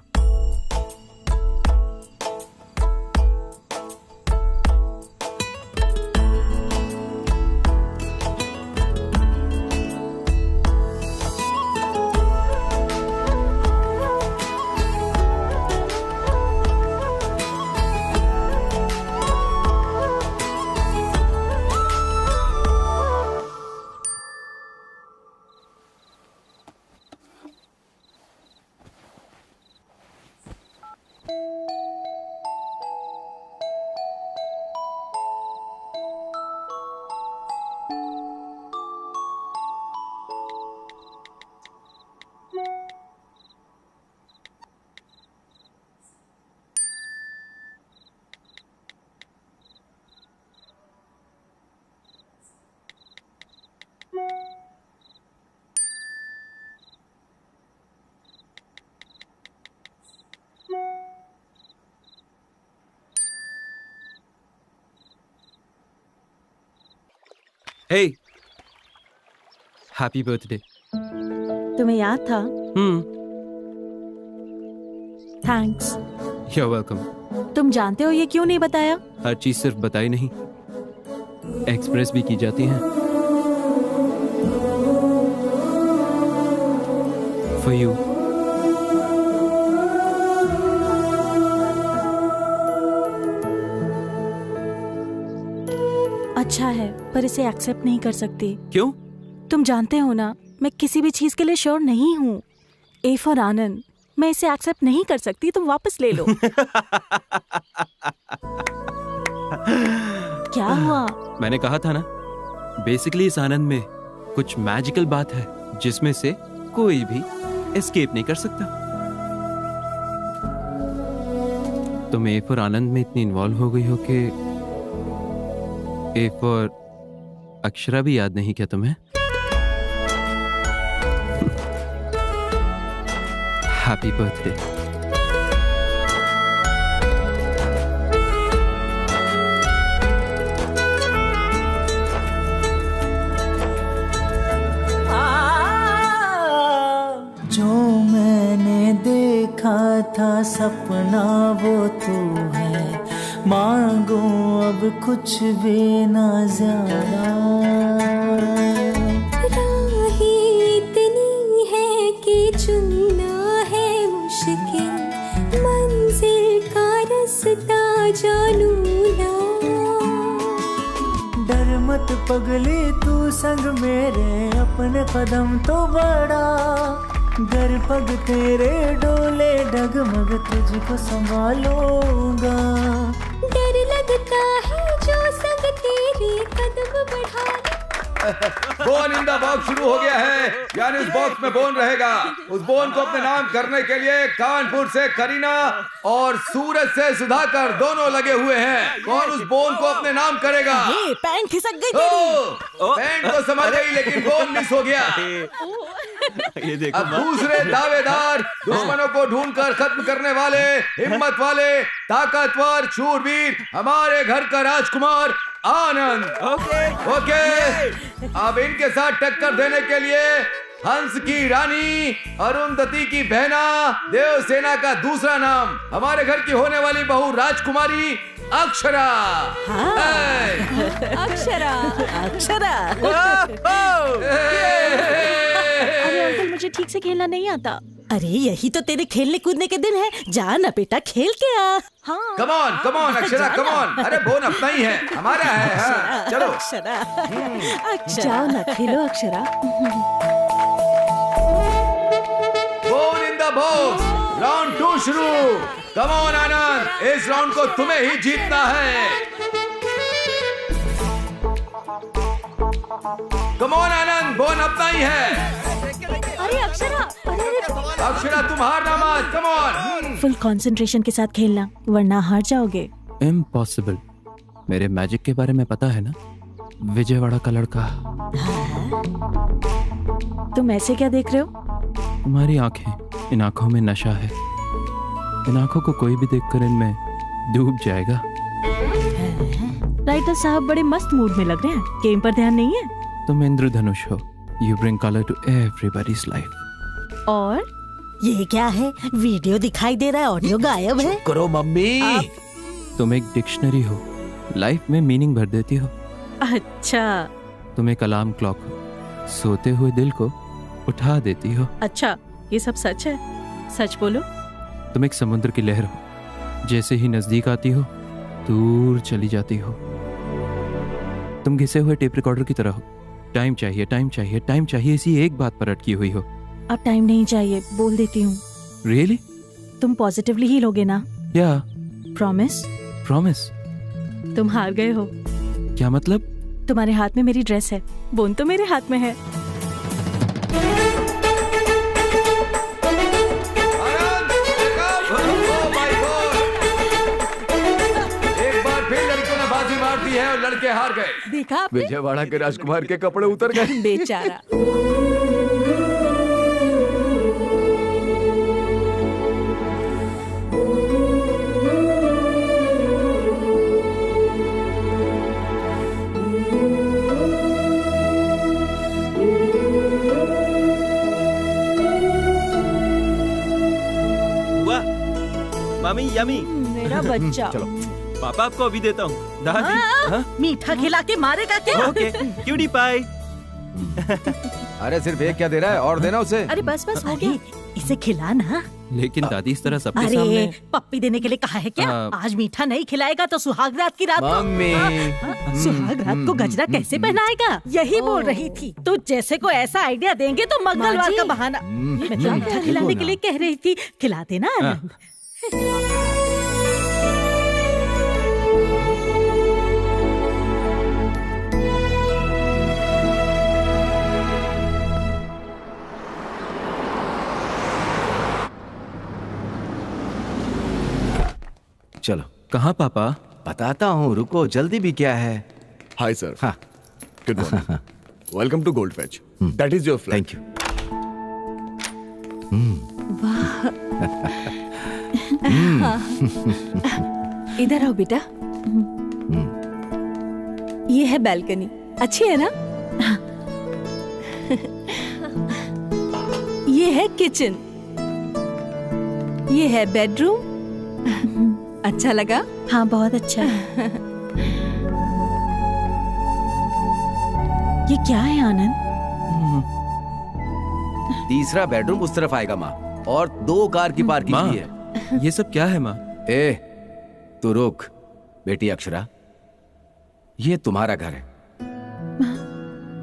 Hey, happy birthday. तुम्हें याद था? थैंक्स। You're welcome। तुम जानते हो ये क्यों नहीं बताया? हर चीज सिर्फ बताई नहीं, एक्सप्रेस भी की जाती है। For you। अच्छा है, पर इसे एक्सेप्ट नहीं कर सकती। क्यों? तुम जानते हो ना, मैं किसी भी चीज के लिए श्योर नहीं हूँ। ए फॉर आनंद, मैं इसे एक्सेप्ट नहीं कर सकती। तुम वापस ले लो। क्या हुआ? मैंने कहा था ना, बेसिकली इस आनंद में कुछ मैजिकल बात है जिसमें से कोई भी एस्केप नहीं कर सकता। तुम ए फॉर आनंद में इतनी इन्वॉल्व हो गई हो कि ए फॉर अक्षरा भी याद नहीं क्या तुम्हें? Happy birthday. जो मैंने देखा था सपना वो तू है, मांगो अब कुछ भी ना ज्यादा। राही इतनी है कि चुनना है मुश्किल, मंजिल का रास्ता जानू ना। डर मत पगली तू संग मेरे, अपने कदम तो बढ़ा। घर पग तेरे डोले डगमग तुझको संभालूंगा। डर लगता है जो संग तेरे कदम बढ़ा। बोन इन द बॉक्स शुरू हो गया है, यानी उस बॉक्स में बोन रहेगा। उस बोन को अपने नाम करने के लिए कानपुर से करीना और सूरज से सुधाकर दोनों लगे हुए हैं। कौन उस बोन को अपने नाम करेगा? पैंट खिसक गई तेरी। पैंट तो समझ गई लेकिन बोन मिस हो गया। ये देखो, अब दूसरे दावेदार, दुश्मनों को ढूंढकर खत्म करने वाले, हिम्मत वाले, ताकतवर, शूरवीर, हमारे घर का राजकुमार आनंद। ओके। अब इनके साथ टक्कर देने के लिए हंस की रानी, अरुंधति की बहना, देवसेना का दूसरा नाम, हमारे घर की होने वाली बहू राजकुमारी अक्षरा। अक्षरा, अक्षरा। अरे अंकल, मुझे ठीक से खेलना नहीं आता। अरे यही तो तेरे खेलने कूदने के दिन है, जा ना बेटा खेल के आ। हाँ। Come on Akshara, come on. अरे बोन अपना ही है, हमारा है। हाँ, चलो अक्षरा, जाओ ना खेलो Akshara. Bone in the box, round 2 शुरू। कम ऑन आनंद, इस राउंड को तुम्हें ही जीतना है। कम ऑन आनंद, बोन अपना ही है। अरे अक्षरा तुम हारना मत, कम ऑन। फुल कंसंट्रेशन के साथ खेलना, वरना हार जाओगे। इम्पॉसिबल। मेरे मैजिक के बारे में पता है ना, विजयवाड़ा का लड़का। तुम ऐसे क्या देख रहे हो? तुम्हारी आंखें, इन आंखों में नशा है। इन आंखों को कोई भी देखकर इनमें डूब जाएगा। राइटर साहब बड़े मस्त मूड में लग रहे हैं, गेम पर ध्यान नहीं है। तुम इंद्रधनुष हो, you bring colour to everybody's life. और ये क्या है? वीडियो दिखाई दे रहा है, ऑडियो गायब है। करो मम्मी। तुम एक डिक्शनरी हो, लाइफ में मीनिंग भर देती हो। अच्छा। तुम एक अलार्म क्लॉक हो, सोते हुए दिल को उठा देती हो। अच्छा, ये सब सच है? सच बोलो। तुम एक समुद्र की लहर हो, जैसे ही नजदीक आती हो दूर चली जाती हो। तुम घिसे हुए टेप रिकॉर्डर की तरह हो, टाइम चाहिए, टाइम चाहिए, टाइम चाहिए, इसी एक बात पर अटकी हुई हो। अब टाइम नहीं चाहिए, बोल देती हूँ। रियली? तुम पॉजिटिवली ही लोगे ना? या प्रॉमिस? प्रॉमिस। तुम हार गए हो। क्या मतलब? तुम्हारे हाथ में मेरी ड्रेस है, बोन तो मेरे हाथ में है। एक बार फिर लड़कियों ने बाजी मार दी है और लड़के हार गए। देखा आपने? विजयवाड़ा के राजकुमार के कपड़े उतर गए। बेचारा। मामी यमी। मेरा बच्चा। चलो पापा आपको अभी देता हूँ। दादी। हाँ? मीठा खिला के मारेगा क्या? Okay, cutie pie. अरे सिर्फ एक क्या दे रहा है, और देना उसे। अरे बस हो गया, इसे खिला ना। लेकिन दादी इस तरह सबके अरे सामने। पप्पी देने के लिए कहा है क्या? आज मीठा नहीं खिलाएगा तो सुहाग रात की रात मम्मी। सुहाग रात को गजरा कैसे पहनाएगा? यही बोल रही थी। तो जैसे को ऐसा आइडिया देंगे तो मंगलवार का बहाना। मैं तो मीठा खिलाने के लिए कह रही थी, खिला देना। चलो। कहाँ पापा? बताता हूँ, रुको, जल्दी भी क्या है। Hi sir. हाँ, good morning. Welcome to Gold Patch. That is your flat. Thank you. इधर आओ बेटा। ये है बैल्कनी, अच्छी है ना? ये है किचन, ये है बेडरूम। अच्छा लगा? हाँ, बहुत अच्छा। ये क्या है आनंद? तीसरा बेडरूम उस तरफ आएगा माँ, और 2 कार की पार्किंग भी है। ये सब क्या है माँ? ए, तू रुक। बेटी अक्षरा, ये तुम्हारा घर है।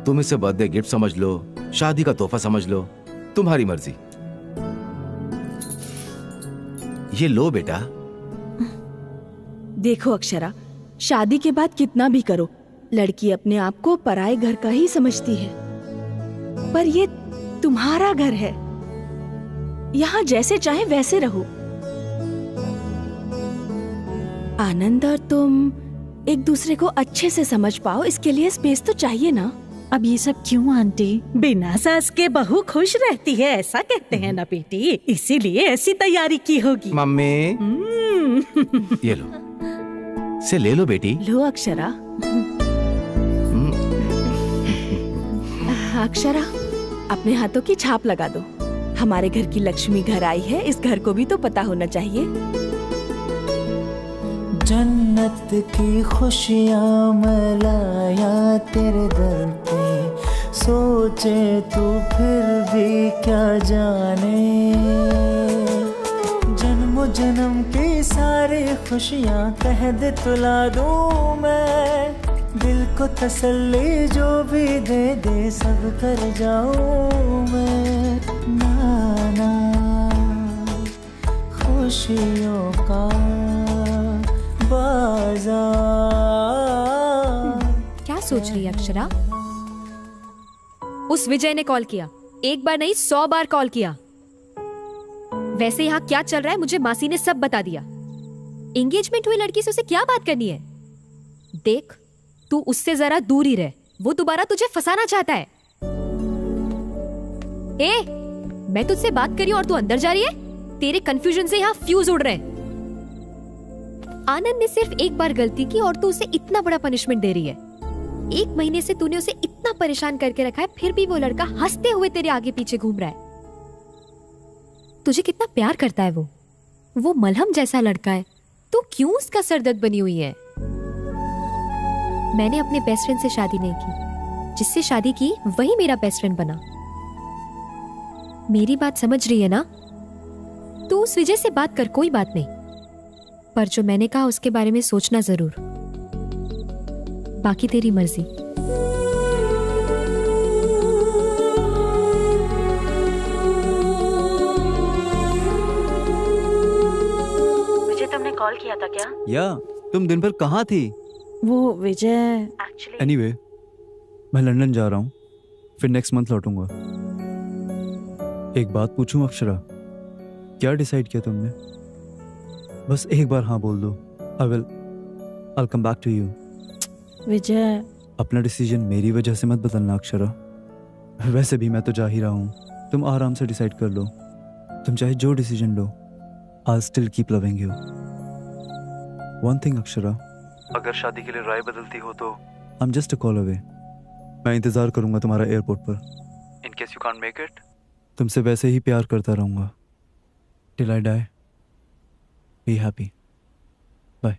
तुम इसे बर्थडे गिफ्ट समझ लो, शादी का तोहफा समझ लो, तुम्हारी मर्जी। ये लो बेटा। देखो अक्षरा, शादी के बाद कितना भी करो, लड़की अपने आप को पराये घर का ही समझती है। पर ये तुम्हारा घर है, यहाँ जैसे चाहे वैसे रहो। आनंद और तुम एक दूसरे को अच्छे से समझ पाओ, इसके लिए स्पेस तो चाहिए ना। अब ये सब क्यों आंटी? बिना सास के बहू खुश रहती है, ऐसा कहते हैं ना बेटी, इसीलिए ऐसी तैयारी की होगी। मम्मी, ये लो, से ले लो बेटी। लो अक्षरा। अक्षरा, अपने हाथों की छाप लगा दो। हमारे घर की लक्ष्मी घर आई है, इस घर को भी तो पता होना चाहिए। जन्नत की खुशियाँ मैं लाया तेरे दर पे, सोचे तू फिर भी क्या जाने, जन्म जन्म की सारी खुशियाँ कह दे तुला दूँ मैं, दिल को तसल्ली जो भी दे दे सब कर जाऊँ मैं। नाना खुशियों का बाजार। क्या सोच रही है अक्षरा? उस विजय ने कॉल किया, एक बार नहीं 100 बार कॉल किया। वैसे यहाँ क्या चल रहा है मुझे मासी ने सब बता दिया। एंगेजमेंट हुई लड़की से उसे क्या बात करनी है? देख तू उससे जरा दूर ही रह, वो दोबारा तुझे फंसाना चाहता है। ए, मैं तुझसे बात कर रही हूँ और तू अंदर जा रही है। तेरे कंफ्यूजन से यहाँ फ्यूज उड़ रहे हैं। आनंद ने सिर्फ एक बार गलती की और तू उसे इतना बड़ा पनिशमेंट दे रही है। 1 महीने से तूने उसे इतना परेशान करके रखा है, फिर भी वो लड़का हंसते हुए तेरे आगे पीछे घूम रहा है। तुझे कितना प्यार करता है वो मलहम जैसा लड़का है। तू क्यों उसका सरदर्द बनी हुई है? मैंने अपने बेस्ट फ्रेंड से शादी नहीं की, जिससे शादी की वही मेरा बेस्ट फ्रेंड बना। मेरी बात समझ रही है ना? तू उस विजय से बात कर, कोई बात नहीं, पर जो मैंने कहा उसके बारे में सोचना जरूर। बाकी तेरी मर्जी। विजय तुमने कॉल किया था क्या? या तुम दिन भर कहाँ थी? वो विजय एनीवे, मैं लंदन जा रहा हूँ, फिर नेक्स्ट मंथ लौटूंगा। एक बात पूछूं अक्षरा, क्या डिसाइड किया तुमने? बस एक बार हाँ बोल दो। I'll come back to you। विजय, अपना डिसीजन मेरी वजह से मत बदलना अक्षरा। वैसे भी मैं तो जा ही रहा हूँ, तुम आराम से डिसाइड कर लो। तुम चाहे जो decision low, I'll still keep loving you। One thing Akshara, अगर शादी के लिए राय बदलती हो तो I'm just a call away। मैं इंतजार करूंगा तुम्हारा एयरपोर्ट पर। In case you can't make it, तुमसे वैसे ही प्यार करता रहूंगा। Till I die, be happy। Bye।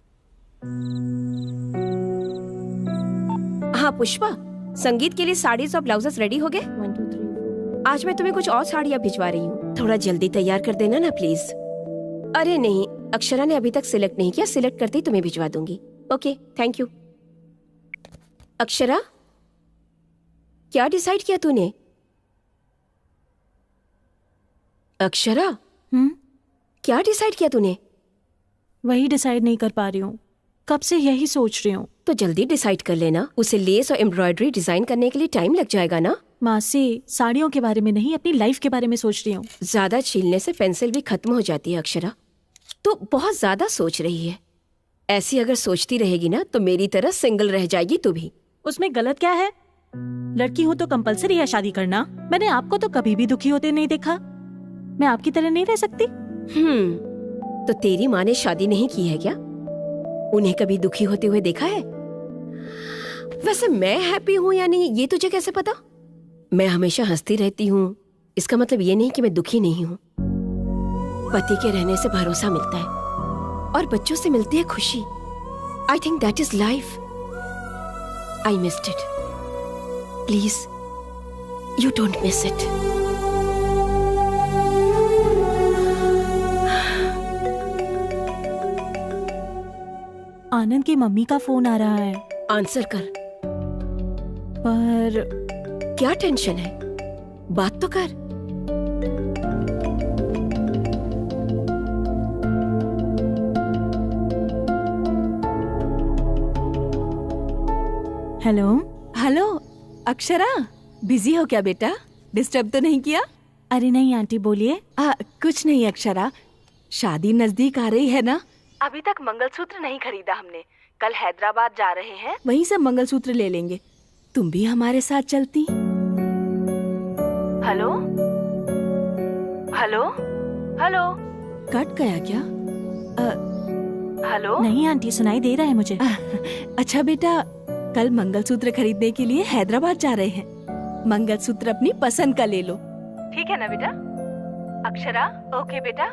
हाँ पुष्पा, संगीत के लिए साड़ीज और ब्लाउजेस रेडी हो गए? 1 2 3 आज मैं तुम्हें कुछ और साड़ियाँ भिजवा रही हूँ, थोड़ा जल्दी तैयार कर देना ना प्लीज। अरे नहीं, अक्षरा ने अभी तक सिलेक्ट नहीं किया, सिलेक्ट करते ही तुम्हें भिजवा दूंगी। Okay, thank you. अक्षरा, क्या डिसाइड किया तूने? अक्षरा, क्या डिसाइड किया तूने? वही डिसाइड नहीं कर पा रही हूँ, कब से यही सोच रही हूँ। तो जल्दी डिसाइड कर लेना, उसे लेस और एम्ब्रॉयडरी डिजाइन करने के लिए टाइम लग जाएगा ना। मासी, साड़ियों के बारे में नहीं, अपनी लाइफ के बारे में सोच रही हूँ। ज्यादा छीलने से पेंसिल भी खत्म हो जाती है अक्षरा, तो बहुत ज्यादा सोच रही है। ऐसी अगर सोचती रहेगी ना तो मेरी तरह सिंगल रह जाएगी तू भी। उसमें गलत क्या है? लड़की हो तो कंपलसरी है शादी करना। मैंने आपको तो कभी भी दुखी होते नहीं देखा। मैं आपकी तरह नहीं रह सकती। तो तेरी माँ ने शादी नहीं की है क्या? उन्हें कभी दुखी होते हुए देखा है? वैसे मैं हैप्पी हूँ या नहीं ये तुझे कैसे पता? मैं हमेशा हंसती रहती हूँ, इसका मतलब ये नहीं कि मैं दुखी नहीं हूँ। पति के रहने से भरोसा मिलता है और बच्चों से मिलती है खुशी। I think that is life. I missed it. Please you don't miss it. Anand की मम्मी का फोन आ रहा है। आंसर कर। पर क्या टेंशन है? बात तो कर। हेलो। हेलो अक्षरा, बिजी हो क्या बेटा? डिस्टर्ब तो नहीं किया? अरे नहीं आंटी, बोलिए। कुछ नहीं अक्षरा, शादी नजदीक आ रही है ना। अभी तक मंगलसूत्र नहीं खरीदा हमने, कल हैदराबाद जा रहे हैं, वहीं से मंगलसूत्र ले लेंगे। तुम भी हमारे साथ चलती? Hello hello hello. कट गया क्या? हेलो। नहीं आंटी, सुनाई दे रहा है मुझे। अच्छा बेटा, कल मंगलसूत्र खरीदने के लिए हैदराबाद जा रहे हैं। मंगलसूत्र अपनी पसंद का ले लो, ठीक है ना बेटा? अक्षरा, ओके बेटा?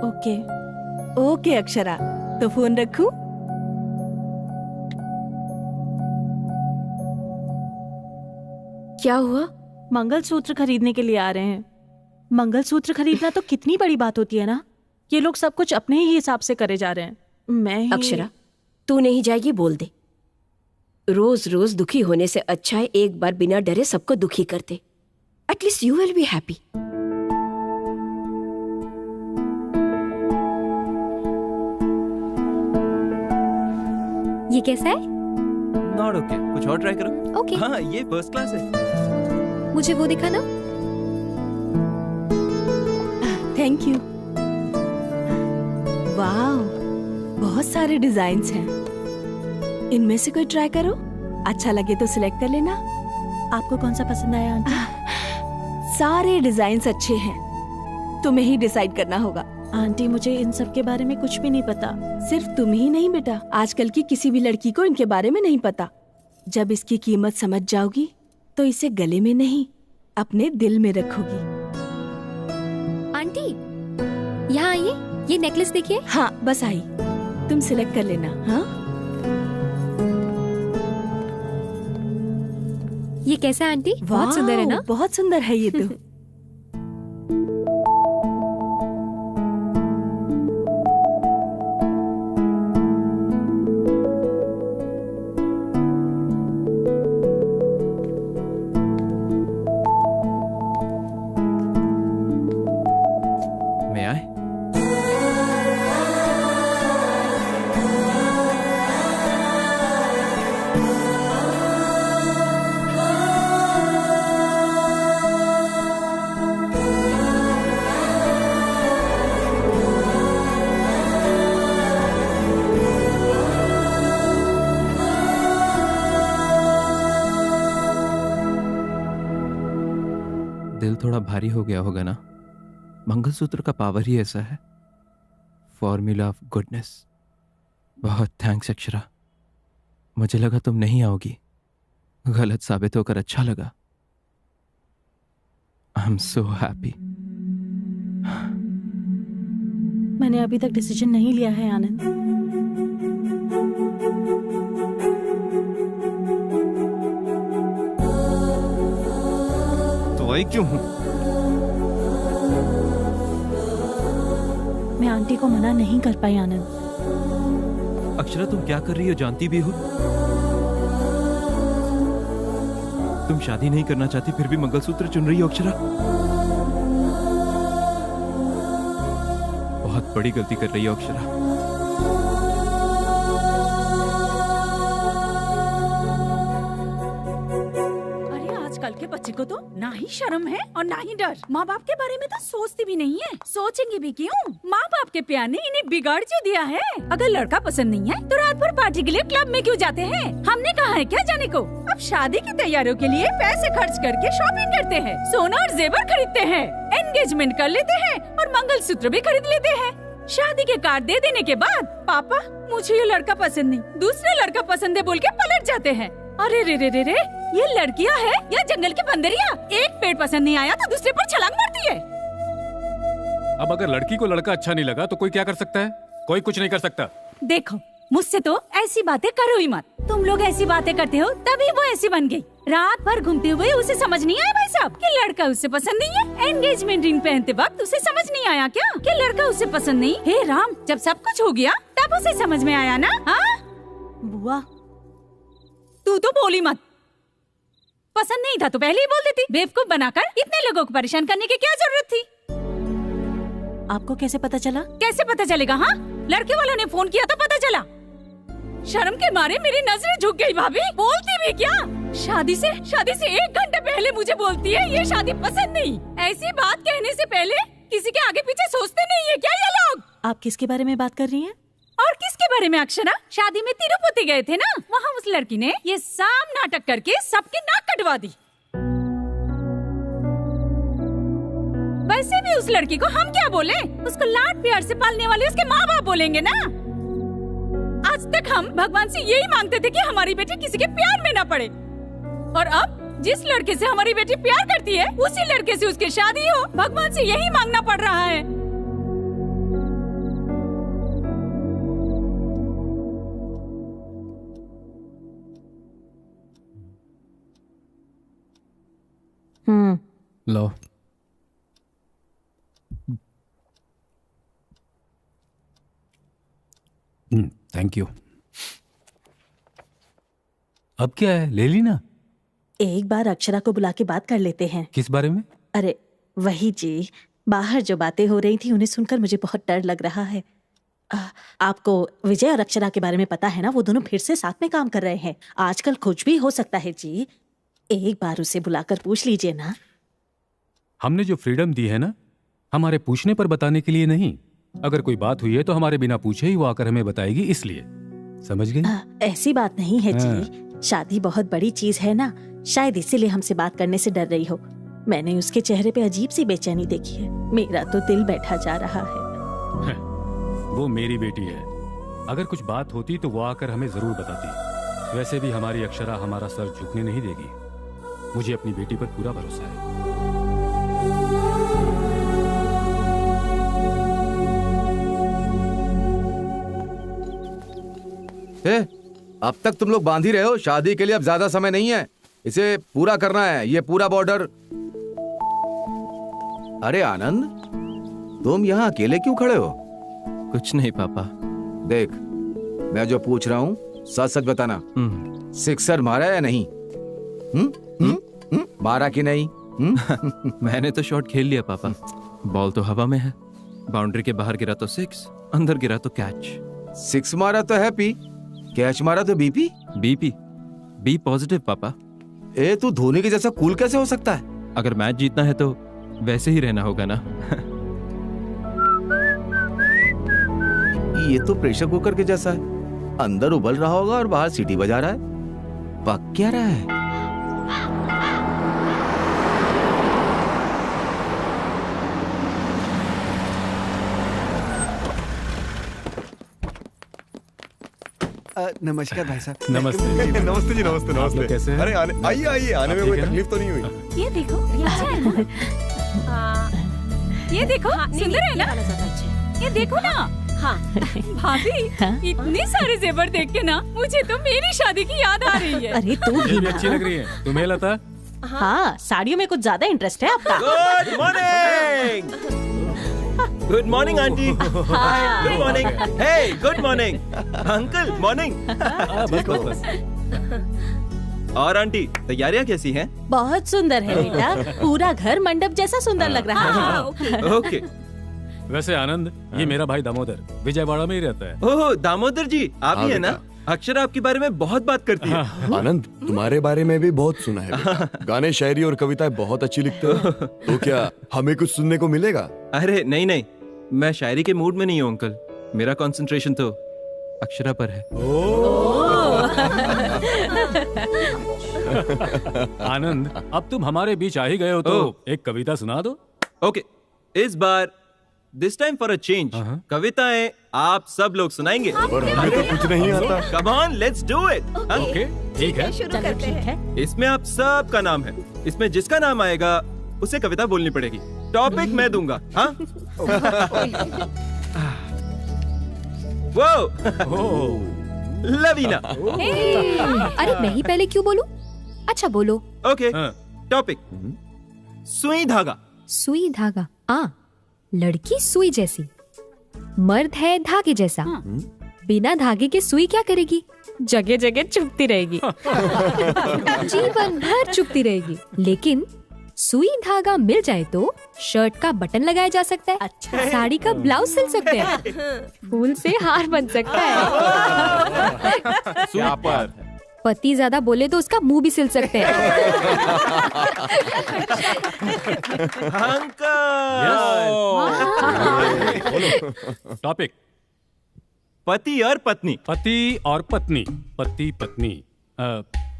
ओके ओके अक्षरा, तो फोन रखूं? क्या हुआ? मंगलसूत्र खरीदने के लिए आ रहे हैं। मंगलसूत्र खरीदना तो कितनी बड़ी बात होती है ना। ये लोग सब कुछ अपने ही हिसाब से करे जा रहे हैं। मैं अक्षरा, तू नहीं जाएगी बोल दे। रोज रोज दुखी होने से अच्छा है एक बार बिना डरे सबको दुखी कर दे। At least you will be happy. ये कैसा है? नॉट ओके, कुछ और ट्राई करो। ओके। हाँ, ये फर्स्ट क्लास है। मुझे वो दिखाना। Thank you. वाह, बहुत सारे डिजाइन्स हैं। इनमें से कोई ट्राई करो, अच्छा लगे तो सिलेक्ट कर लेना। आपको कौन सा पसंद आया आंटी? सारे डिजाइन्स अच्छे हैं, तुम्हें ही डिसाइड करना होगा। आंटी, मुझे इन सब के बारे में कुछ भी नहीं पता। सिर्फ तुम ही नहीं बेटा, आजकल की किसी भी लड़की को इनके बारे में नहीं पता। जब इसकी कीमत समझ जाओगी तो इसे गले में नहीं अपने दिल में रखोगी। आंटी, यहाँ आइए, ये नेकलेस देखिए। हाँ, बस आई, तुम सिलेक्ट कर लेना। हाँ, ये कैसा है आंटी? बहुत सुंदर है ना? बहुत सुंदर है ये तो। मैं आए? दिल थोड़ा भारी हो गया होगा ना? मंगलसूत्र का पावर ही ऐसा है, फॉर्मूला ऑफ गुडनेस। बहुत थैंक्स अक्षरा, मुझे लगा तुम नहीं आओगी, गलत साबित होकर अच्छा लगा। I am so happy. मैंने अभी तक डिसीजन नहीं लिया है आनंद। तो आई क्यों हूं? मैं आंटी को मना नहीं कर पाई आनंद। अक्षरा, तुम क्या कर रही हो जानती भी हो? तुम शादी नहीं करना चाहती फिर भी मंगलसूत्र चुन रही हो अक्षरा। बहुत बड़ी गलती कर रही हो अक्षरा। आजकल के बच्चे को तो ना ही शर्म है और ना ही डर। माँ बाप के बारे में तो सोचती भी नहीं है। सोचेंगे भी क्यों? माँ बाप के प्यार ने इन्हें बिगाड़ क्यों दिया है? अगर लड़का पसंद नहीं है तो रात भर पार्टी के लिए क्लब में क्यों जाते हैं? हमने कहा है क्या जाने को? अब शादी की तैयारियों के लिए पैसे खर्च करके शॉपिंग करते हैं, सोना और जेवर खरीदते हैं, एंगेजमेंट कर लेते हैं और मंगलसूत्र भी खरीद लेते हैं। शादी के कार्ड दे देने के बाद पापा मुझे ये लड़का पसंद नहीं, दूसरा लड़का पसंद है बोल के पलट जाते हैं। अरे रे रे रे रे, ये लड़कियां है या जंगल की बंदरियां? एक पेड़ पसंद नहीं आया तो दूसरे पर छलांग मारती है। अब अगर लड़की को लड़का अच्छा नहीं लगा तो कोई क्या कर सकता है? कोई कुछ नहीं कर सकता। देखो, मुझसे तो ऐसी बातें करो ही मत। तुम लोग ऐसी बातें करते हो तभी वो ऐसी बन गई। रात भर घूमते हुए उसे समझ नहीं आया भाई साहब कि लड़का उससे पसंद नहीं है। एंगेजमेंट रिंग पहनते वक्त उसे समझ नहीं आया क्या कि लड़का उससे पसंद नहीं? हे राम, जब सब कुछ हो गया तब उसे समझ में आया ना? हाँ बुआ, तू तो बोली मत। पसंद नहीं था तो पहले ही बोल देती। बेवकूफ बनाकर इतने लोगों को परेशान करने की क्या जरूरत थी? आपको कैसे पता चला? कैसे पता चलेगा? हाँ, लड़के वालों ने फोन किया तो पता चला। शर्म के मारे मेरी नजरें झुक गई। भाभी बोलती भी क्या? शादी से 1 घंटे पहले मुझे बोलती है ये शादी पसंद नहीं। ऐसी बात कहने से पहले किसी के आगे पीछे सोचते नहीं है क्या ये लोग? आप किसके बारे में बात कर रही हैं? और किसके बारे में अक्षरा? शादी में तिरुपति गए थे ना, वहाँ उस लड़की ने ये साम नाटक करके सबकी नाक कटवा दी। वैसे भी उस लड़की को हम क्या बोले? उसको लाड प्यार से पालने वाले उसके माँ बाप बोलेंगे ना। आज तक हम भगवान से यही मांगते थे कि हमारी बेटी किसी के प्यार में ना पड़े, और अब जिस लड़के से हमारी बेटी प्यार करती है उसी लड़के से उसकी शादी हो, भगवान से यही मांगना पड़ रहा है। लो। Thank you. अब क्या है, ले ली ना? एक बार अक्षरा को बुला के बात कर लेते हैं। किस बारे में? अरे वही जी, बाहर जो बातें हो रही थी उन्हें सुनकर मुझे बहुत डर लग रहा है। आपको विजय और अक्षरा के बारे में पता है ना, वो दोनों फिर से साथ में काम कर रहे हैं। आजकल कुछ भी हो सकता है जी, एक बार उसे बुलाकर पूछ लीजिए ना। हमने जो फ्रीडम दी है ना, हमारे पूछने पर बताने के लिए नहीं। अगर कोई बात हुई है तो हमारे बिना पूछे ही वो आकर हमें बताएगी, इसलिए। समझ गई? ऐसी बात नहीं है जी, शादी बहुत बड़ी चीज है ना, शायद इसीलिए हमसे बात करने से डर रही हो। मैंने उसके चेहरे पे अजीब सी बेचैनी देखी है, मेरा तो दिल बैठा जा रहा है। वो मेरी बेटी है, अगर कुछ बात होती तो वो आकर हमें जरूर बताती। वैसे भी हमारी अक्षरा हमारा सर झुकने नहीं देगी। मुझे अपनी बेटी पर पूरा भरोसा है। अब तक तुम लोग बांध ही रहे हो, शादी के लिए अब ज्यादा समय नहीं है, इसे पूरा करना है, ये पूरा बॉर्डर। अरे आनंद, तुम यहाँ अकेले क्यों खड़े हो? कुछ नहीं पापा। देख, मैं जो पूछ रहा हूँ सच सच बताना, सिक्सर मारा या नहीं? मारा कि नहीं? मैंने तो शॉट खेल लिया पापा, बॉल तो हवा में है, बाउंड्री के बाहर गिरा तो 6, अंदर गिरा तो कैच। 6 मारा तो हैप्पी, कैच मारा तो बीपी। बीपी बी पॉजिटिव पापा। ए तू धोनी के जैसा कूल कैसे हो सकता है? अगर मैच जीतना है तो वैसे ही रहना होगा ना। ये तो प्रेशर कुकर के जैसा है, अंदर उबल रहा होगा और बाहर सीटी बजा रहा है। पक क्या रहा है? नमस्कार भाई साहब। नमस्ते। नमस्ते जी, नमस्ते नमस्ते। कैसे हैं? अरे आइए आइए, आने में कोई तकलीफ तो नहीं हुई? ये देखो, ये अच्छा है ना? ये देखो, सुंदर है ना? ये देखो ना। हाँ भाभी, इतने सारे जेवर देख के ना मुझे तो मेरी शादी की याद आ रही है। अरे तू भी अच्छी लग रही है। तुम्हें लता? हाँ, साड़ियों में कुछ ज्यादा इंटरेस्ट है आपका। Good morning. Good morning aunty. Good morning. Hey good morning uncle. Morning. और आंटी, तैयारियां कैसी हैं? बहुत सुंदर है बेटा, पूरा घर मंडप जैसा सुंदर लग रहा है। ओके। वैसे आनंद, ये मेरा भाई दामोदर विजयवाड़ा में ही रहता है। ओह दामोदर जी, आप ही है ना? अक्षरा आपके बारे में बहुत बात करती है। आनंद, तुम्हारे बारे में भी बहुत सुना है। गाने, शायरी और कविताएं बहुत अच्छी लिखते हो। तो क्या हमें कुछ सुनने को मिलेगा? अरे नहीं नहीं, मैं शायरी के मूड में नहीं हूँ अंकल, मेरा कंसंट्रेशन तो अक्षरा पर है। आनंद, अब तुम हमारे बीच आ ही गए हो तो एक कविता सुना दो। ओके, इस बार this time for a change कविताएं आप सब लोग सुनाएंगे। और हमें तो कुछ नहीं आता। Come on, let's do it. Okay, ठीक है, शुरू करते हैं। इसमें आप सब का नाम है, इसमें जिसका नाम आएगा उसे कविता बोलनी पड़ेगी। टॉपिक मैं दूंगा। हाँ वो लवीना। अरे मैं ही पहले क्यों बोलूं? अच्छा बोलो। ओके, टॉपिक सुई धागा। सुई धागा, लड़की सुई जैसी, मर्द है धागे जैसा। बिना धागे के सुई क्या करेगी? जगह जगह चुभती रहेगी। जीवन भर चुभती रहेगी। लेकिन सुई धागा मिल जाए तो शर्ट का बटन लगाया जा सकता है। अच्छा। साड़ी का ब्लाउज सिल सकते हैं। फूल से हार बन सकता है। पति ज्यादा बोले तो उसका मुंह भी सिल सकते हैं। टॉपिक पति और पत्नी। पति और पत्नी। पति पत्नी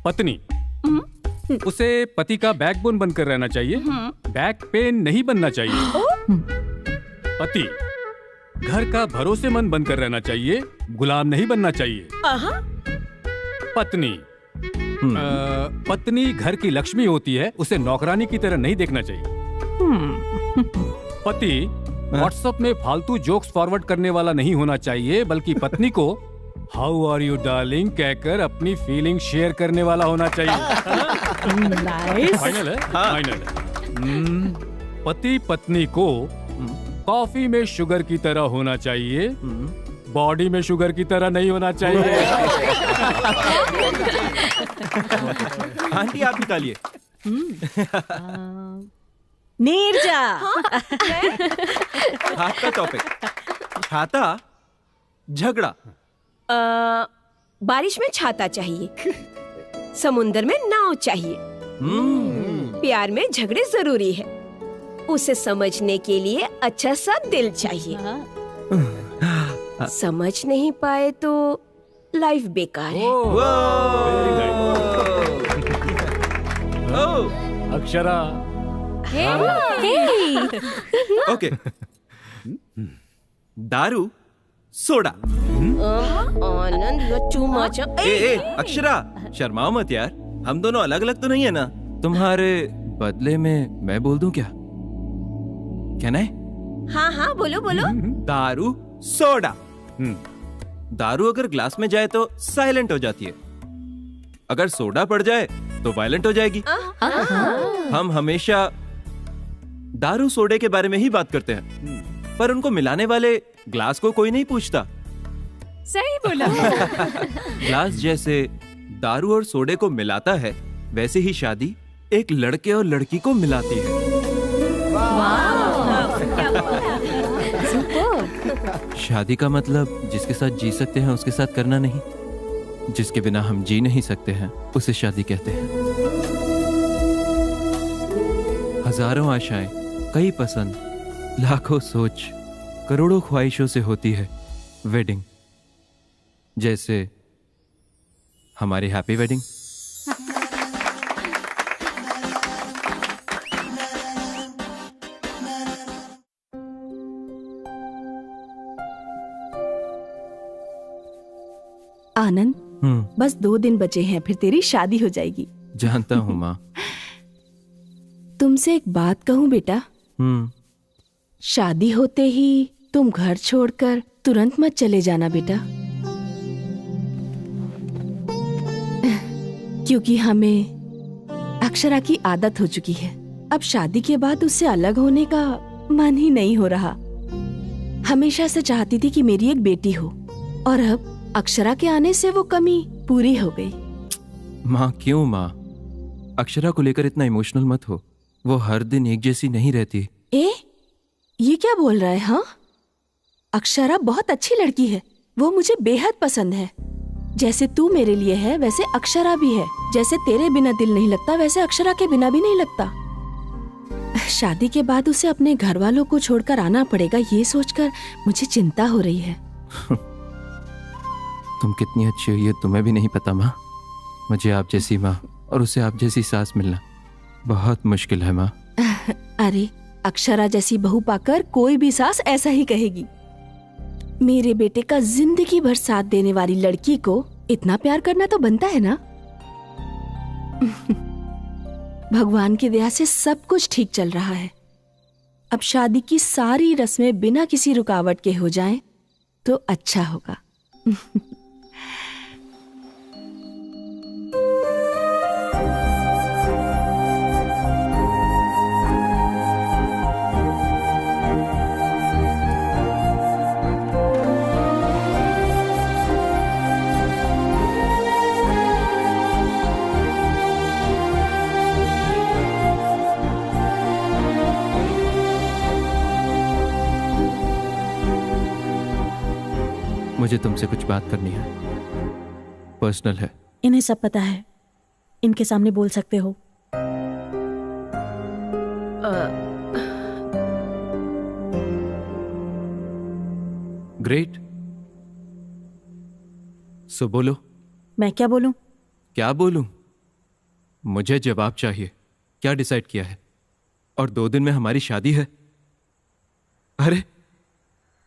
पत्नी। उसे पति का बैकबोन बनकर रहना चाहिए, बैक पेन नहीं बनना चाहिए। पति घर का भरोसेमंद बनकर रहना चाहिए, गुलाम नहीं बनना चाहिए। पत्नी पत्नी घर की लक्ष्मी होती है, उसे नौकरानी की तरह नहीं देखना चाहिए। पति व्हाट्सएप में फालतू जोक्स फॉरवर्ड करने वाला नहीं होना चाहिए, बल्कि पत्नी को हाउ आर यू डार्लिंग कहकर अपनी फीलिंग शेयर करने वाला होना चाहिए। नाइस। फाइनल है? फाइनल है। पति पत्नी को कॉफी में शुगर की तरह होना चाहिए, बॉडी में शुगर की तरह नहीं होना चाहिए। आंटी आप निकालिए। नीरजा। आज का टॉपिक छाता झगड़ा। बारिश में छाता चाहिए, समुंदर में नाव चाहिए, प्यार में झगड़े जरूरी है, उसे समझने के लिए अच्छा सा दिल चाहिए। समझ नहीं पाए तो लाइफ बेकार है। अक्षरा। ओके, दारू सोडा। आनंद टू मच। ए अक्षरा शर्माओ मत यार, हम दोनों अलग अलग तो नहीं है ना। तुम्हारे बदले में मैं बोल दूं क्या? कहना है? हाँ हाँ बोलो बोलो। दारू सोडा। दारू अगर ग्लास में जाए तो साइलेंट हो जाती है, अगर सोडा पड़ जाए तो वायलेंट हो जाएगी। हम हमेशा दारू सोडे के बारे में ही बात करते हैं, पर उनको मिलाने वाले ग्लास को कोई नहीं पूछता। सही बोला। ग्लास जैसे दारू और सोडे को मिलाता है, वैसे ही शादी एक लड़के और लड़की को मिलाती है। शादी का मतलब जिसके साथ जी सकते हैं उसके साथ करना नहीं, जिसके बिना हम जी नहीं सकते हैं उसे शादी कहते हैं। हजारों आशाएं, कई पसंद, लाखों सोच, करोड़ों ख्वाहिशों से होती है वेडिंग, जैसे हमारी हैप्पी वेडिंग। आनंद, बस 2 दिन बचे हैं फिर तेरी शादी हो जाएगी। जानता हूँ माँ। तुमसे एक बात कहूँ बेटा, शादी होते ही तुम घर छोड़कर तुरंत मत चले जाना बेटा, क्योंकि हमें अक्षरा की आदत हो चुकी है। अब शादी के बाद उससे अलग होने का मन ही नहीं हो रहा। हमेशा से चाहती थी कि मेरी एक बेटी हो, और अब अक्षरा के आने से वो कमी पूरी हो गई। माँ क्यों माँ, अक्षरा को लेकर इतना इमोशनल मत हो, वो हर दिन एक जैसी नहीं रहती। ये क्या बोल रहा है? हाँ, अक्षरा बहुत अच्छी लड़की है, वो मुझे बेहद पसंद है। जैसे तू मेरे लिए है वैसे अक्षरा भी है, जैसे तेरे बिना दिल नहीं लगता वैसे अक्षरा के बिना भी नहीं लगता। शादी के बाद उसे अपने घर वालों को छोड़कर आना पड़ेगा, ये सोचकर मुझे चिंता हो रही है। तुम कितनी अच्छी हो ये तुम्हें भी नहीं पता माँ। मुझे आप जैसी माँ और उसे आप जैसी सास मिलना बहुत मुश्किल है माँ। अरे अक्षरा जैसी बहू पाकर कोई भी सास ऐसा ही कहेगी। मेरे बेटे का जिंदगी भर साथ देने वाली लड़की को इतना प्यार करना तो बनता है ना। भगवान की दया से सब कुछ ठीक चल रहा है। अब शादी की सारी रस्में बिना किसी रुकावट के हो जाएं तो अच्छा होगा। मुझे तुमसे कुछ बात करनी है, पर्सनल है। इन्हें सब पता है, इनके सामने बोल सकते हो। ग्रेट, सो बोलो। मैं क्या बोलूं? क्या बोलूं? मुझे जवाब चाहिए। क्या डिसाइड किया है? और 2 दिन में हमारी शादी है। अरे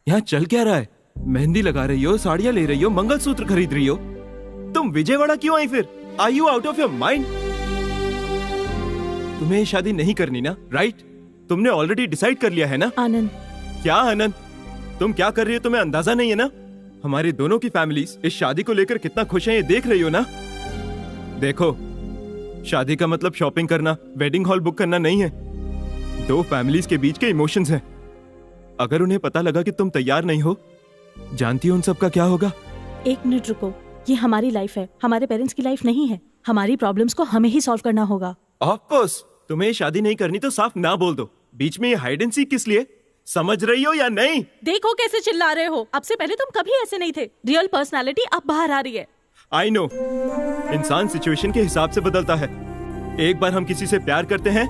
यहां चल क्या रहा है? मेहंदी लगा रही हो, साड़ियां ले रही हो, मंगलसूत्र खरीद रही हो। तुम विजयवाड़ा क्यों आई फिर? Are you out of your mind? तुम्हें ये शादी नहीं करनी ना, राइट? तुमने ऑलरेडी डिसाइड कर लिया है ना? आनंद। क्या आनंद? तुम क्या कर रही हो तुम्हें अंदाजा नहीं है ना? हमारी दोनों की फैमिलीज इस शादी को लेकर कितना खुश हैं ये देख रही हो ना? देखो, शादी का मतलब शॉपिंग करना, वेडिंग हॉल बुक करना नहीं है। दो फैमिलीज के बीच के इमोशंस हैं। अगर उन्हें पता लगा कि तुम तैयार नहीं हो, जानती हो उन सब का क्या होगा? एक मिनट रुको, ये हमारी लाइफ है, हमारे पेरेंट्स की लाइफ नहीं है। हमारी प्रॉब्लम्स को हमें ही सॉल्व करना होगा। ऑफ कोर्स, तुम्हें शादी नहीं करनी तो साफ ना बोल दो। बीच में ये हाइड एंड सीक किस लिए? समझ रही हो या नहीं? देखो कैसे चिल्ला रहे हो। अब से पहले तुम कभी ऐसे नहीं थे। रियल पर्सनालिटी अब बाहर आ रही है। आई नो, इंसान सिचुएशन के हिसाब से बदलता है। एक बार हम किसी से प्यार करते हैं,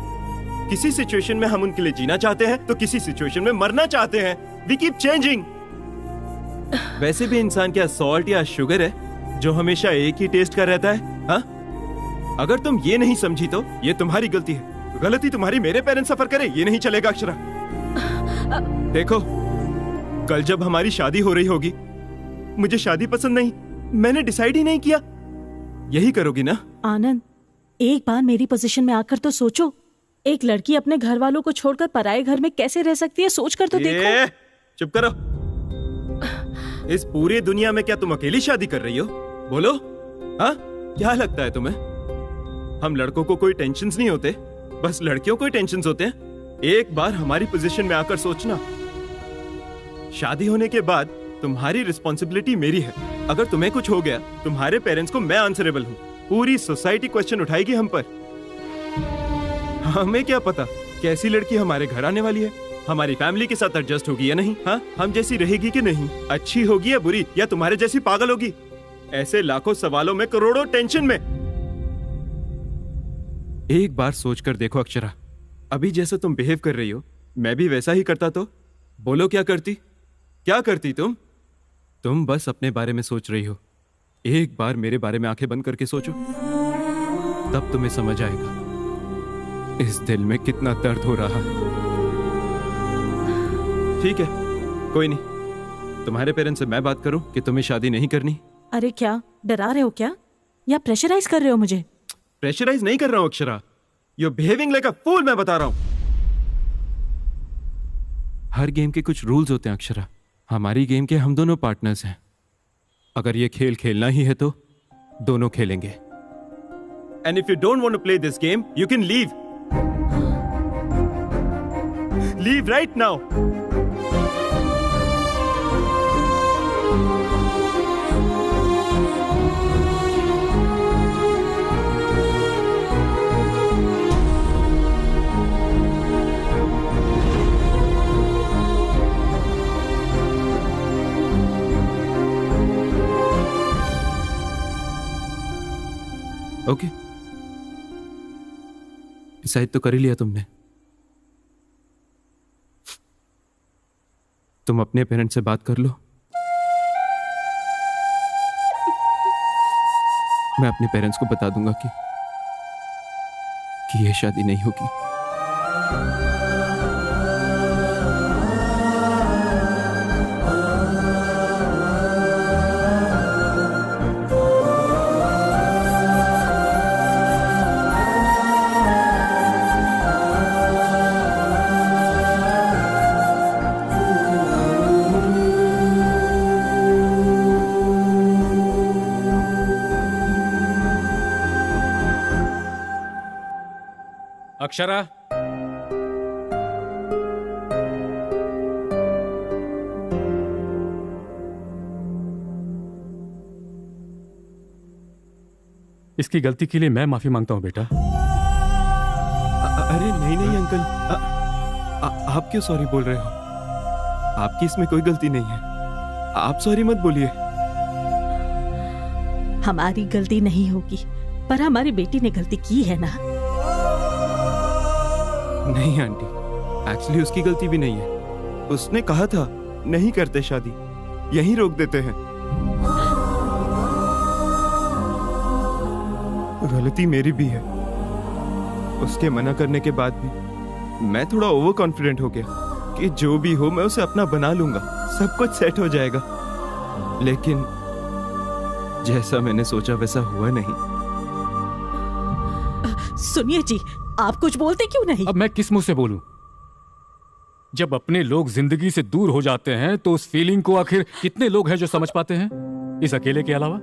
किसी सिचुएशन में हम उनके लिए जीना चाहते हैं, तो किसी सिचुएशन में मरना चाहते हैं। We keep changing. वैसे भी इंसान क्या सॉल्ट या शुगर है जो हमेशा एक ही टेस्ट का रहता है? हाँ? अगर तुम ये नहीं समझी तो ये तुम्हारी गलती है। गलती तुम्हारी मेरे पेरेंट्स सफर करे, ये नहीं चलेगा अक्षरा। देखो, कल जब हमारी शादी हो रही होगी, मुझे शादी पसंद नहीं, मैंने डिसाइड ही नहीं किया, यही करोगी ना? आनंद, एक बार मेरी पोजीशन में आकर तो सोचो। एक लड़की अपने घर वालों को छोड़कर पराये घर में कैसे रह सकती है, सोच कर तो देखो। चुप करो। इस पूरी दुनिया में क्या तुम अकेली शादी कर रही हो? बोलो, हाँ? क्या लगता है तुम्हें? हम लड़कों को कोई टेंशन्स नहीं होते, बस लड़कियों को ही टेंशन्स होते हैं। एक बार हमारी पोजीशन में आकर सोचना, शादी होने के बाद तुम्हारी रिस्पॉन्सिबिलिटी मेरी है। अगर तुम्हें कुछ हो गया, तुम्हारे पेरेंट्स को मैं आंसरेबल हूँ। पूरी सोसाइटी क्वेश्चन उठाएगी हम पर। हमें क्या पता कैसी लड़की हमारे घर आने वाली है, हमारी फैमिली के साथ एडजस्ट होगी या नहीं, हाँ? हम जैसी रहेगी कि नहीं, अच्छी होगी या बुरी, या तुम्हारे जैसी पागल होगी। ऐसे लाखों सवालों में, करोड़ों टेंशन में। एक बार सोच कर देखो अक्षरा, अभी जैसा तुम बिहेव कर रही हो, मैं भी वैसा ही करता तो? बोलो, क्या करती? क्या करती तुम? तुम बस अपने बारे में सोच रही हो। एक बार मेरे बारे में आंखें बंद करके सोचो, तब तुम्हें समझ आएगा इस दिल में कितना दर्द हो रहा है। ठीक है, कोई नहीं, तुम्हारे पेरेंट्स से मैं बात करूं कि तुम्हें शादी नहीं करनी। अरे क्या डरा रहे हो क्या, या प्रेशराइज कर रहे हो मुझे? प्रेशराइज नहीं कर रहा हूं Akshara, you are behaving like a fool. मैं बता रहा हूं, हर गेम के कुछ रूल्स होते हैं अक्षरा। हमारी गेम के हम दोनों पार्टनर्स हैं। अगर ये खेल खेलना ही है तो दोनों खेलेंगे। And if you don't want to play this game, you can leave. Leave right now. Okay, decide तो कर ही लिया तुमने। तुम अपने पेरेंट्स से बात कर लो, मैं अपने पेरेंट्स को बता दूंगा कि ये शादी नहीं होगी। अक्षरा, इसकी गलती के लिए मैं माफी मांगता हूं बेटा। अरे नहीं नहीं अंकल, आप क्यों सॉरी बोल रहे हो? आपकी इसमें कोई गलती नहीं है, आप सॉरी मत बोलिए। हमारी गलती नहीं होगी, पर हमारी बेटी ने गलती की है ना। नहीं आंटी, एक्चुअली उसकी गलती भी नहीं है। उसने कहा था नहीं करते शादी, यहीं रोक देते हैं। गलती मेरी भी है। उसके मना करने के बाद भी मैं थोड़ा ओवर कॉन्फिडेंट हो गया कि जो भी हो मैं उसे अपना बना लूंगा, सब कुछ सेट हो जाएगा। लेकिन जैसा मैंने सोचा वैसा हुआ नहीं। सुनिए जी, आप कुछ बोलते क्यों नहीं? अब मैं किस मुंह से बोलूं? जब अपने लोग जिंदगी से दूर हो जाते हैं तो उस फीलिंग को आखिर कितने लोग हैं जो समझ पाते हैं, इस अकेले के अलावा?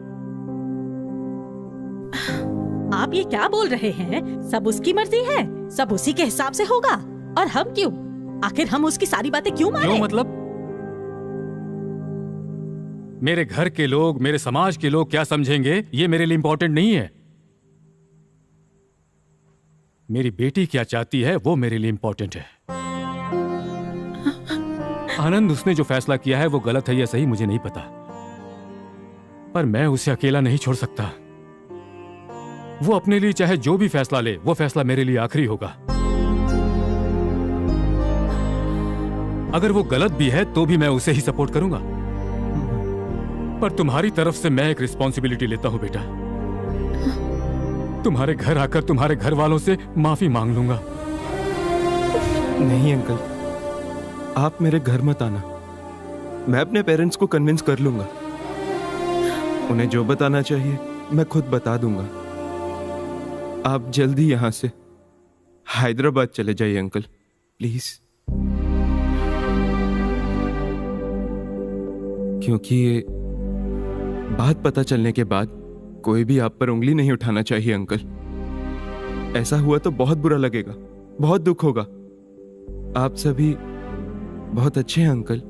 आप ये क्या बोल रहे हैं? सब उसकी मर्जी है, सब उसी के हिसाब से होगा। और हम क्यों? आखिर हम उसकी सारी बातें क्यों माने? क्यों मतलब? मेरे घर के लोग, मेरे समाज के लोग क्या समझेंगे, ये मेरे लिए इंपॉर्टेंट नहीं है। मेरी बेटी क्या चाहती है वो मेरे लिए इंपॉर्टेंट है। आनंद, उसने जो फैसला किया है वो गलत है या सही मुझे नहीं पता, पर मैं उसे अकेला नहीं छोड़ सकता। वो अपने लिए चाहे जो भी फैसला ले, वो फैसला मेरे लिए आखिरी होगा। अगर वो गलत भी है तो भी मैं उसे ही सपोर्ट करूंगा, पर तुम्हारी तरफ से मैं एक रिस्पॉन्सिबिलिटी लेता हूं बेटा। तुम्हारे घर आकर तुम्हारे घर वालों से माफी मांग लूंगा। नहीं अंकल, आप मेरे घर मत आना। मैं अपने पेरेंट्स को कन्विंस कर लूंगा। उन्हें जो बताना चाहिए मैं खुद बता दूंगा। आप जल्दी यहां से हैदराबाद चले जाइए अंकल, प्लीज। क्योंकि ये बात पता चलने के बाद कोई भी आप पर उंगली नहीं उठाना चाहिए अंकल। ऐसा हुआ तो बहुत बुरा लगेगा, बहुत दुख होगा। आप सभी बहुत अच्छे हैं अंकल,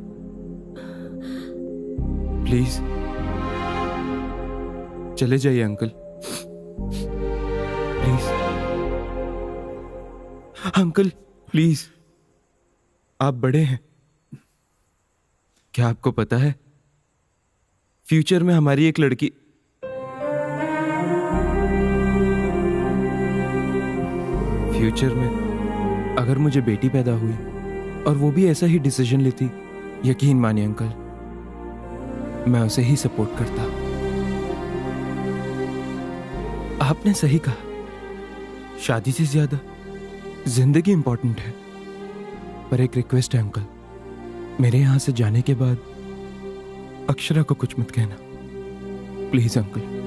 प्लीज चले जाइए अंकल, प्लीज। अंकल प्लीज, आप बड़े हैं। क्या आपको पता है फ्यूचर में हमारी एक लड़की फ्यूचर में अगर मुझे बेटी पैदा हुई और वो भी ऐसा ही डिसीजन लेती, यकीन मानिए अंकल मैं उसे ही सपोर्ट करता। आपने सही कहा, शादी से ज्यादा जिंदगी इंपॉर्टेंट है। पर एक रिक्वेस्ट है अंकल, मेरे यहां से जाने के बाद अक्षरा को कुछ मत कहना, प्लीज अंकल।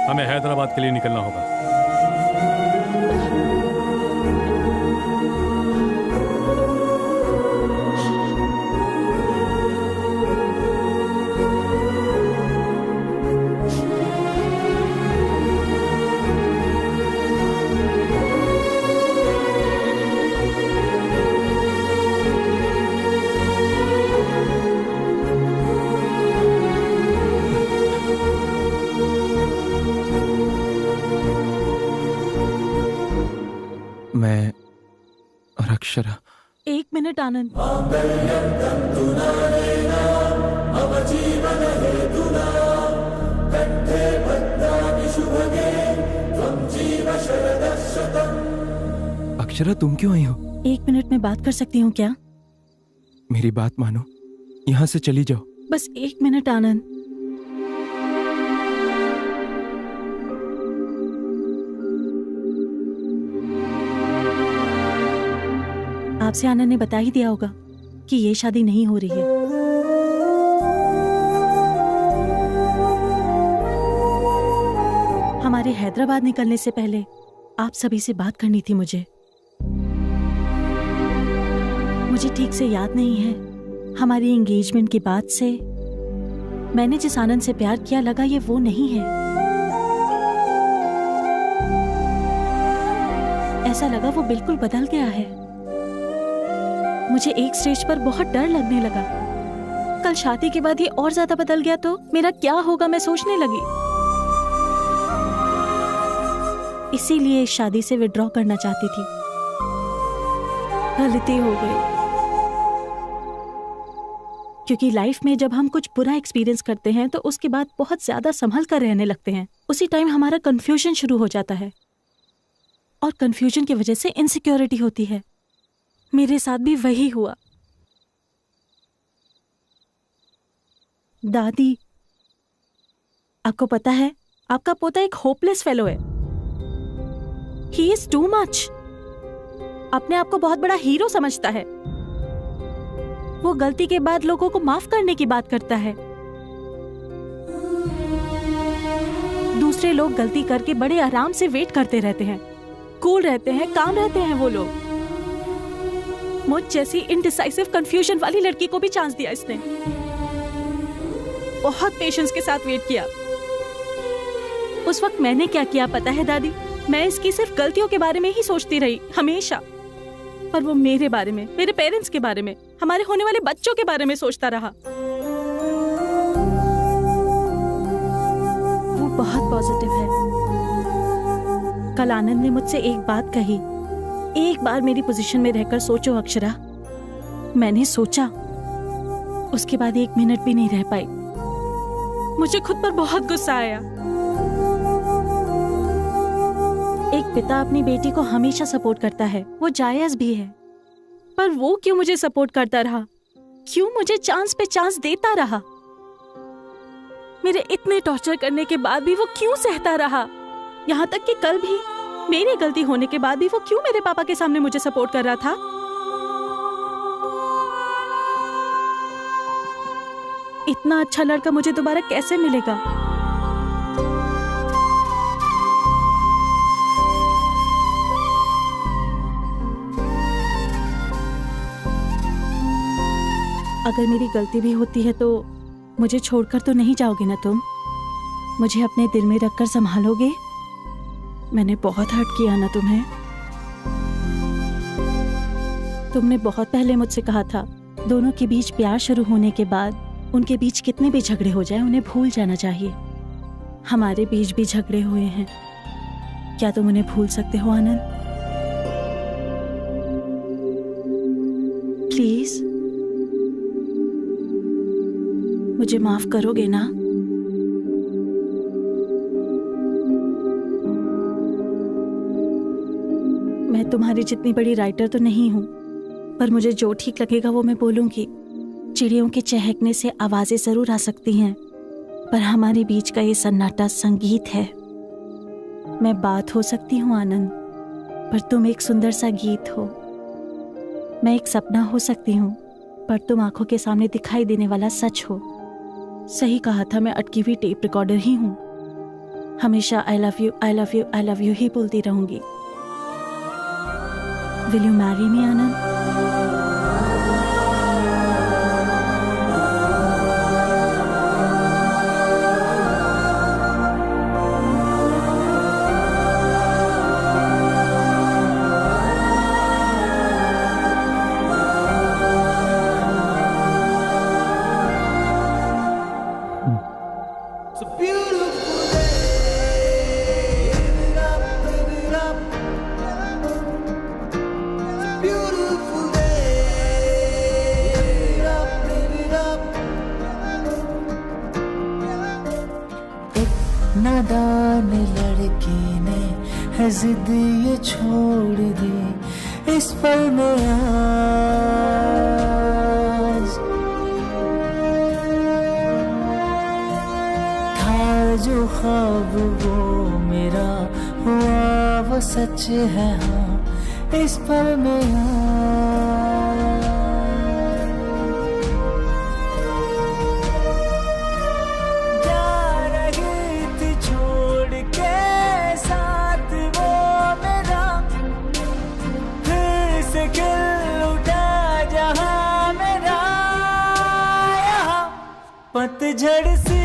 हमें हैदराबाद के लिए निकलना होगा। मैं और अक्षरा। एक मिनट आनंद। अक्षरा तुम क्यों आई हो? एक मिनट में बात कर सकती हूँ क्या? मेरी बात मानो, यहाँ से चली जाओ। बस एक मिनट आनंद। आपसे आनंद ने बता ही दिया होगा कि ये शादी नहीं हो रही है। हमारे हैदराबाद निकलने से पहले आप सभी से बात करनी थी मुझे ठीक से याद नहीं है। हमारी एंगेजमेंट के बाद से मैंने जिस आनंद से प्यार किया, लगा ये वो नहीं है। ऐसा लगा वो बिल्कुल बदल गया है। मुझे एक स्टेज पर बहुत डर लगने लगा। कल शादी के बाद ये और ज्यादा बदल गया तो मेरा क्या होगा, मैं सोचने लगी। इसीलिए इस शादी से विड्रॉ करना चाहती थी। गलती हो गई, क्योंकि लाइफ में जब हम कुछ बुरा एक्सपीरियंस करते हैं तो उसके बाद बहुत ज्यादा संभल कर रहने लगते हैं। उसी टाइम हमारा कंफ्यूजन शुरू हो जाता है और कंफ्यूजन की वजह से इनसिक्योरिटी होती है। मेरे साथ भी वही हुआ। दादी, आपको पता है आपका पोता एक होपलेस फेलो है। He is too much. अपने आप को बहुत बड़ा हीरो समझता है। वो गलती के बाद लोगों को माफ करने की बात करता है। दूसरे लोग गलती करके बड़े आराम से वेट करते रहते हैं, कूल रहते हैं, काम रहते हैं वो लोग। मुझ जैसी इनडिसाइसिव कंफ्यूजन वाली लड़की को भी चांस दिया इसने। बहुत पेशेंस के साथ वेट किया। उस वक्त मैंने क्या किया पता है दादी? मैं इसकी सिर्फ गलतियों के बारे में ही सोचती रही हमेशा, पर वो मेरे बारे में, मेरे पेरेंट्स के बारे में, हमारे होने वाले बच्चों के बारे में सोचता रहा। वो बहुत पॉजिटिव है। कल आनंद ने मुझसे एक बात कही, एक बार मेरी पोजीशन में रहकर सोचो अक्षरा। मैंने सोचा, उसके बाद 1 मिनट भी नहीं रह पाई। मुझे खुद पर बहुत गुस्सा आया। एक पिता अपनी बेटी को हमेशा सपोर्ट करता है, वो जायज भी है, पर वो क्यों मुझे सपोर्ट करता रहा? क्यों मुझे चांस पे चांस देता रहा? मेरे इतने टॉर्चर करने के बाद भी वो क्यों सहता रहा? यहाँ तक कि कल भी मेरी गलती होने के बाद भी वो क्यों मेरे पापा के सामने मुझे सपोर्ट कर रहा था? इतना अच्छा लड़का मुझे दोबारा कैसे मिलेगा? अगर मेरी गलती भी होती है तो मुझे छोड़कर तो नहीं जाओगे ना तुम? मुझे अपने दिल में रखकर संभालोगे? मैंने बहुत हर्ट किया ना तुम्हें? तुमने बहुत पहले मुझसे कहा था दोनों के बीच प्यार शुरू होने के बाद उनके बीच कितने भी झगड़े हो जाए उन्हें भूल जाना चाहिए। हमारे बीच भी झगड़े हुए हैं, क्या तुम उन्हें भूल सकते हो आनंद? प्लीज मुझे माफ करोगे ना? मैं तुम्हारी जितनी बड़ी राइटर तो नहीं हूं, पर मुझे जो ठीक लगेगा वो मैं बोलूंगी। चिड़ियों के चहकने से आवाजें जरूर आ सकती हैं, पर हमारे बीच का ये सन्नाटा संगीत है। मैं बात हो सकती हूँ आनंद, पर तुम एक सुंदर सा गीत हो। मैं एक सपना हो सकती हूँ, पर तुम आंखों के सामने दिखाई देने वाला सच हो। सही कहा था, मैं अटकी हुई टेप रिकॉर्डर ही हूँ। हमेशा I love you, I love you, I love you ही बोलती रहूंगी। Will you marry me Anand? नादान लड़की ने है जिद ये छोड़ दी इस पल में आज। था जो ख्वाब वो मेरा हुआ वो सच है, हाँ इस पल में पतझड़ सी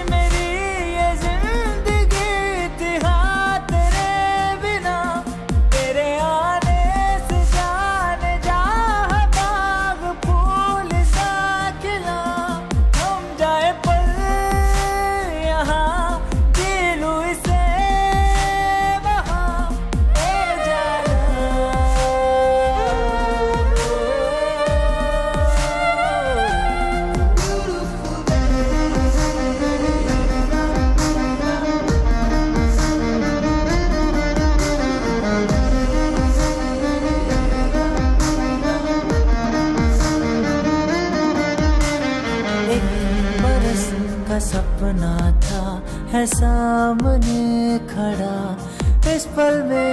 मेरी ये जिंदगी थी, हाँ तेरे बिना, तेरे आने से जाने जा बाग फूल सा खिला। हम जाए पल यहाँ दिलू इसे वहाँ हो जाना। सपना था है सामने खड़ा इस पल में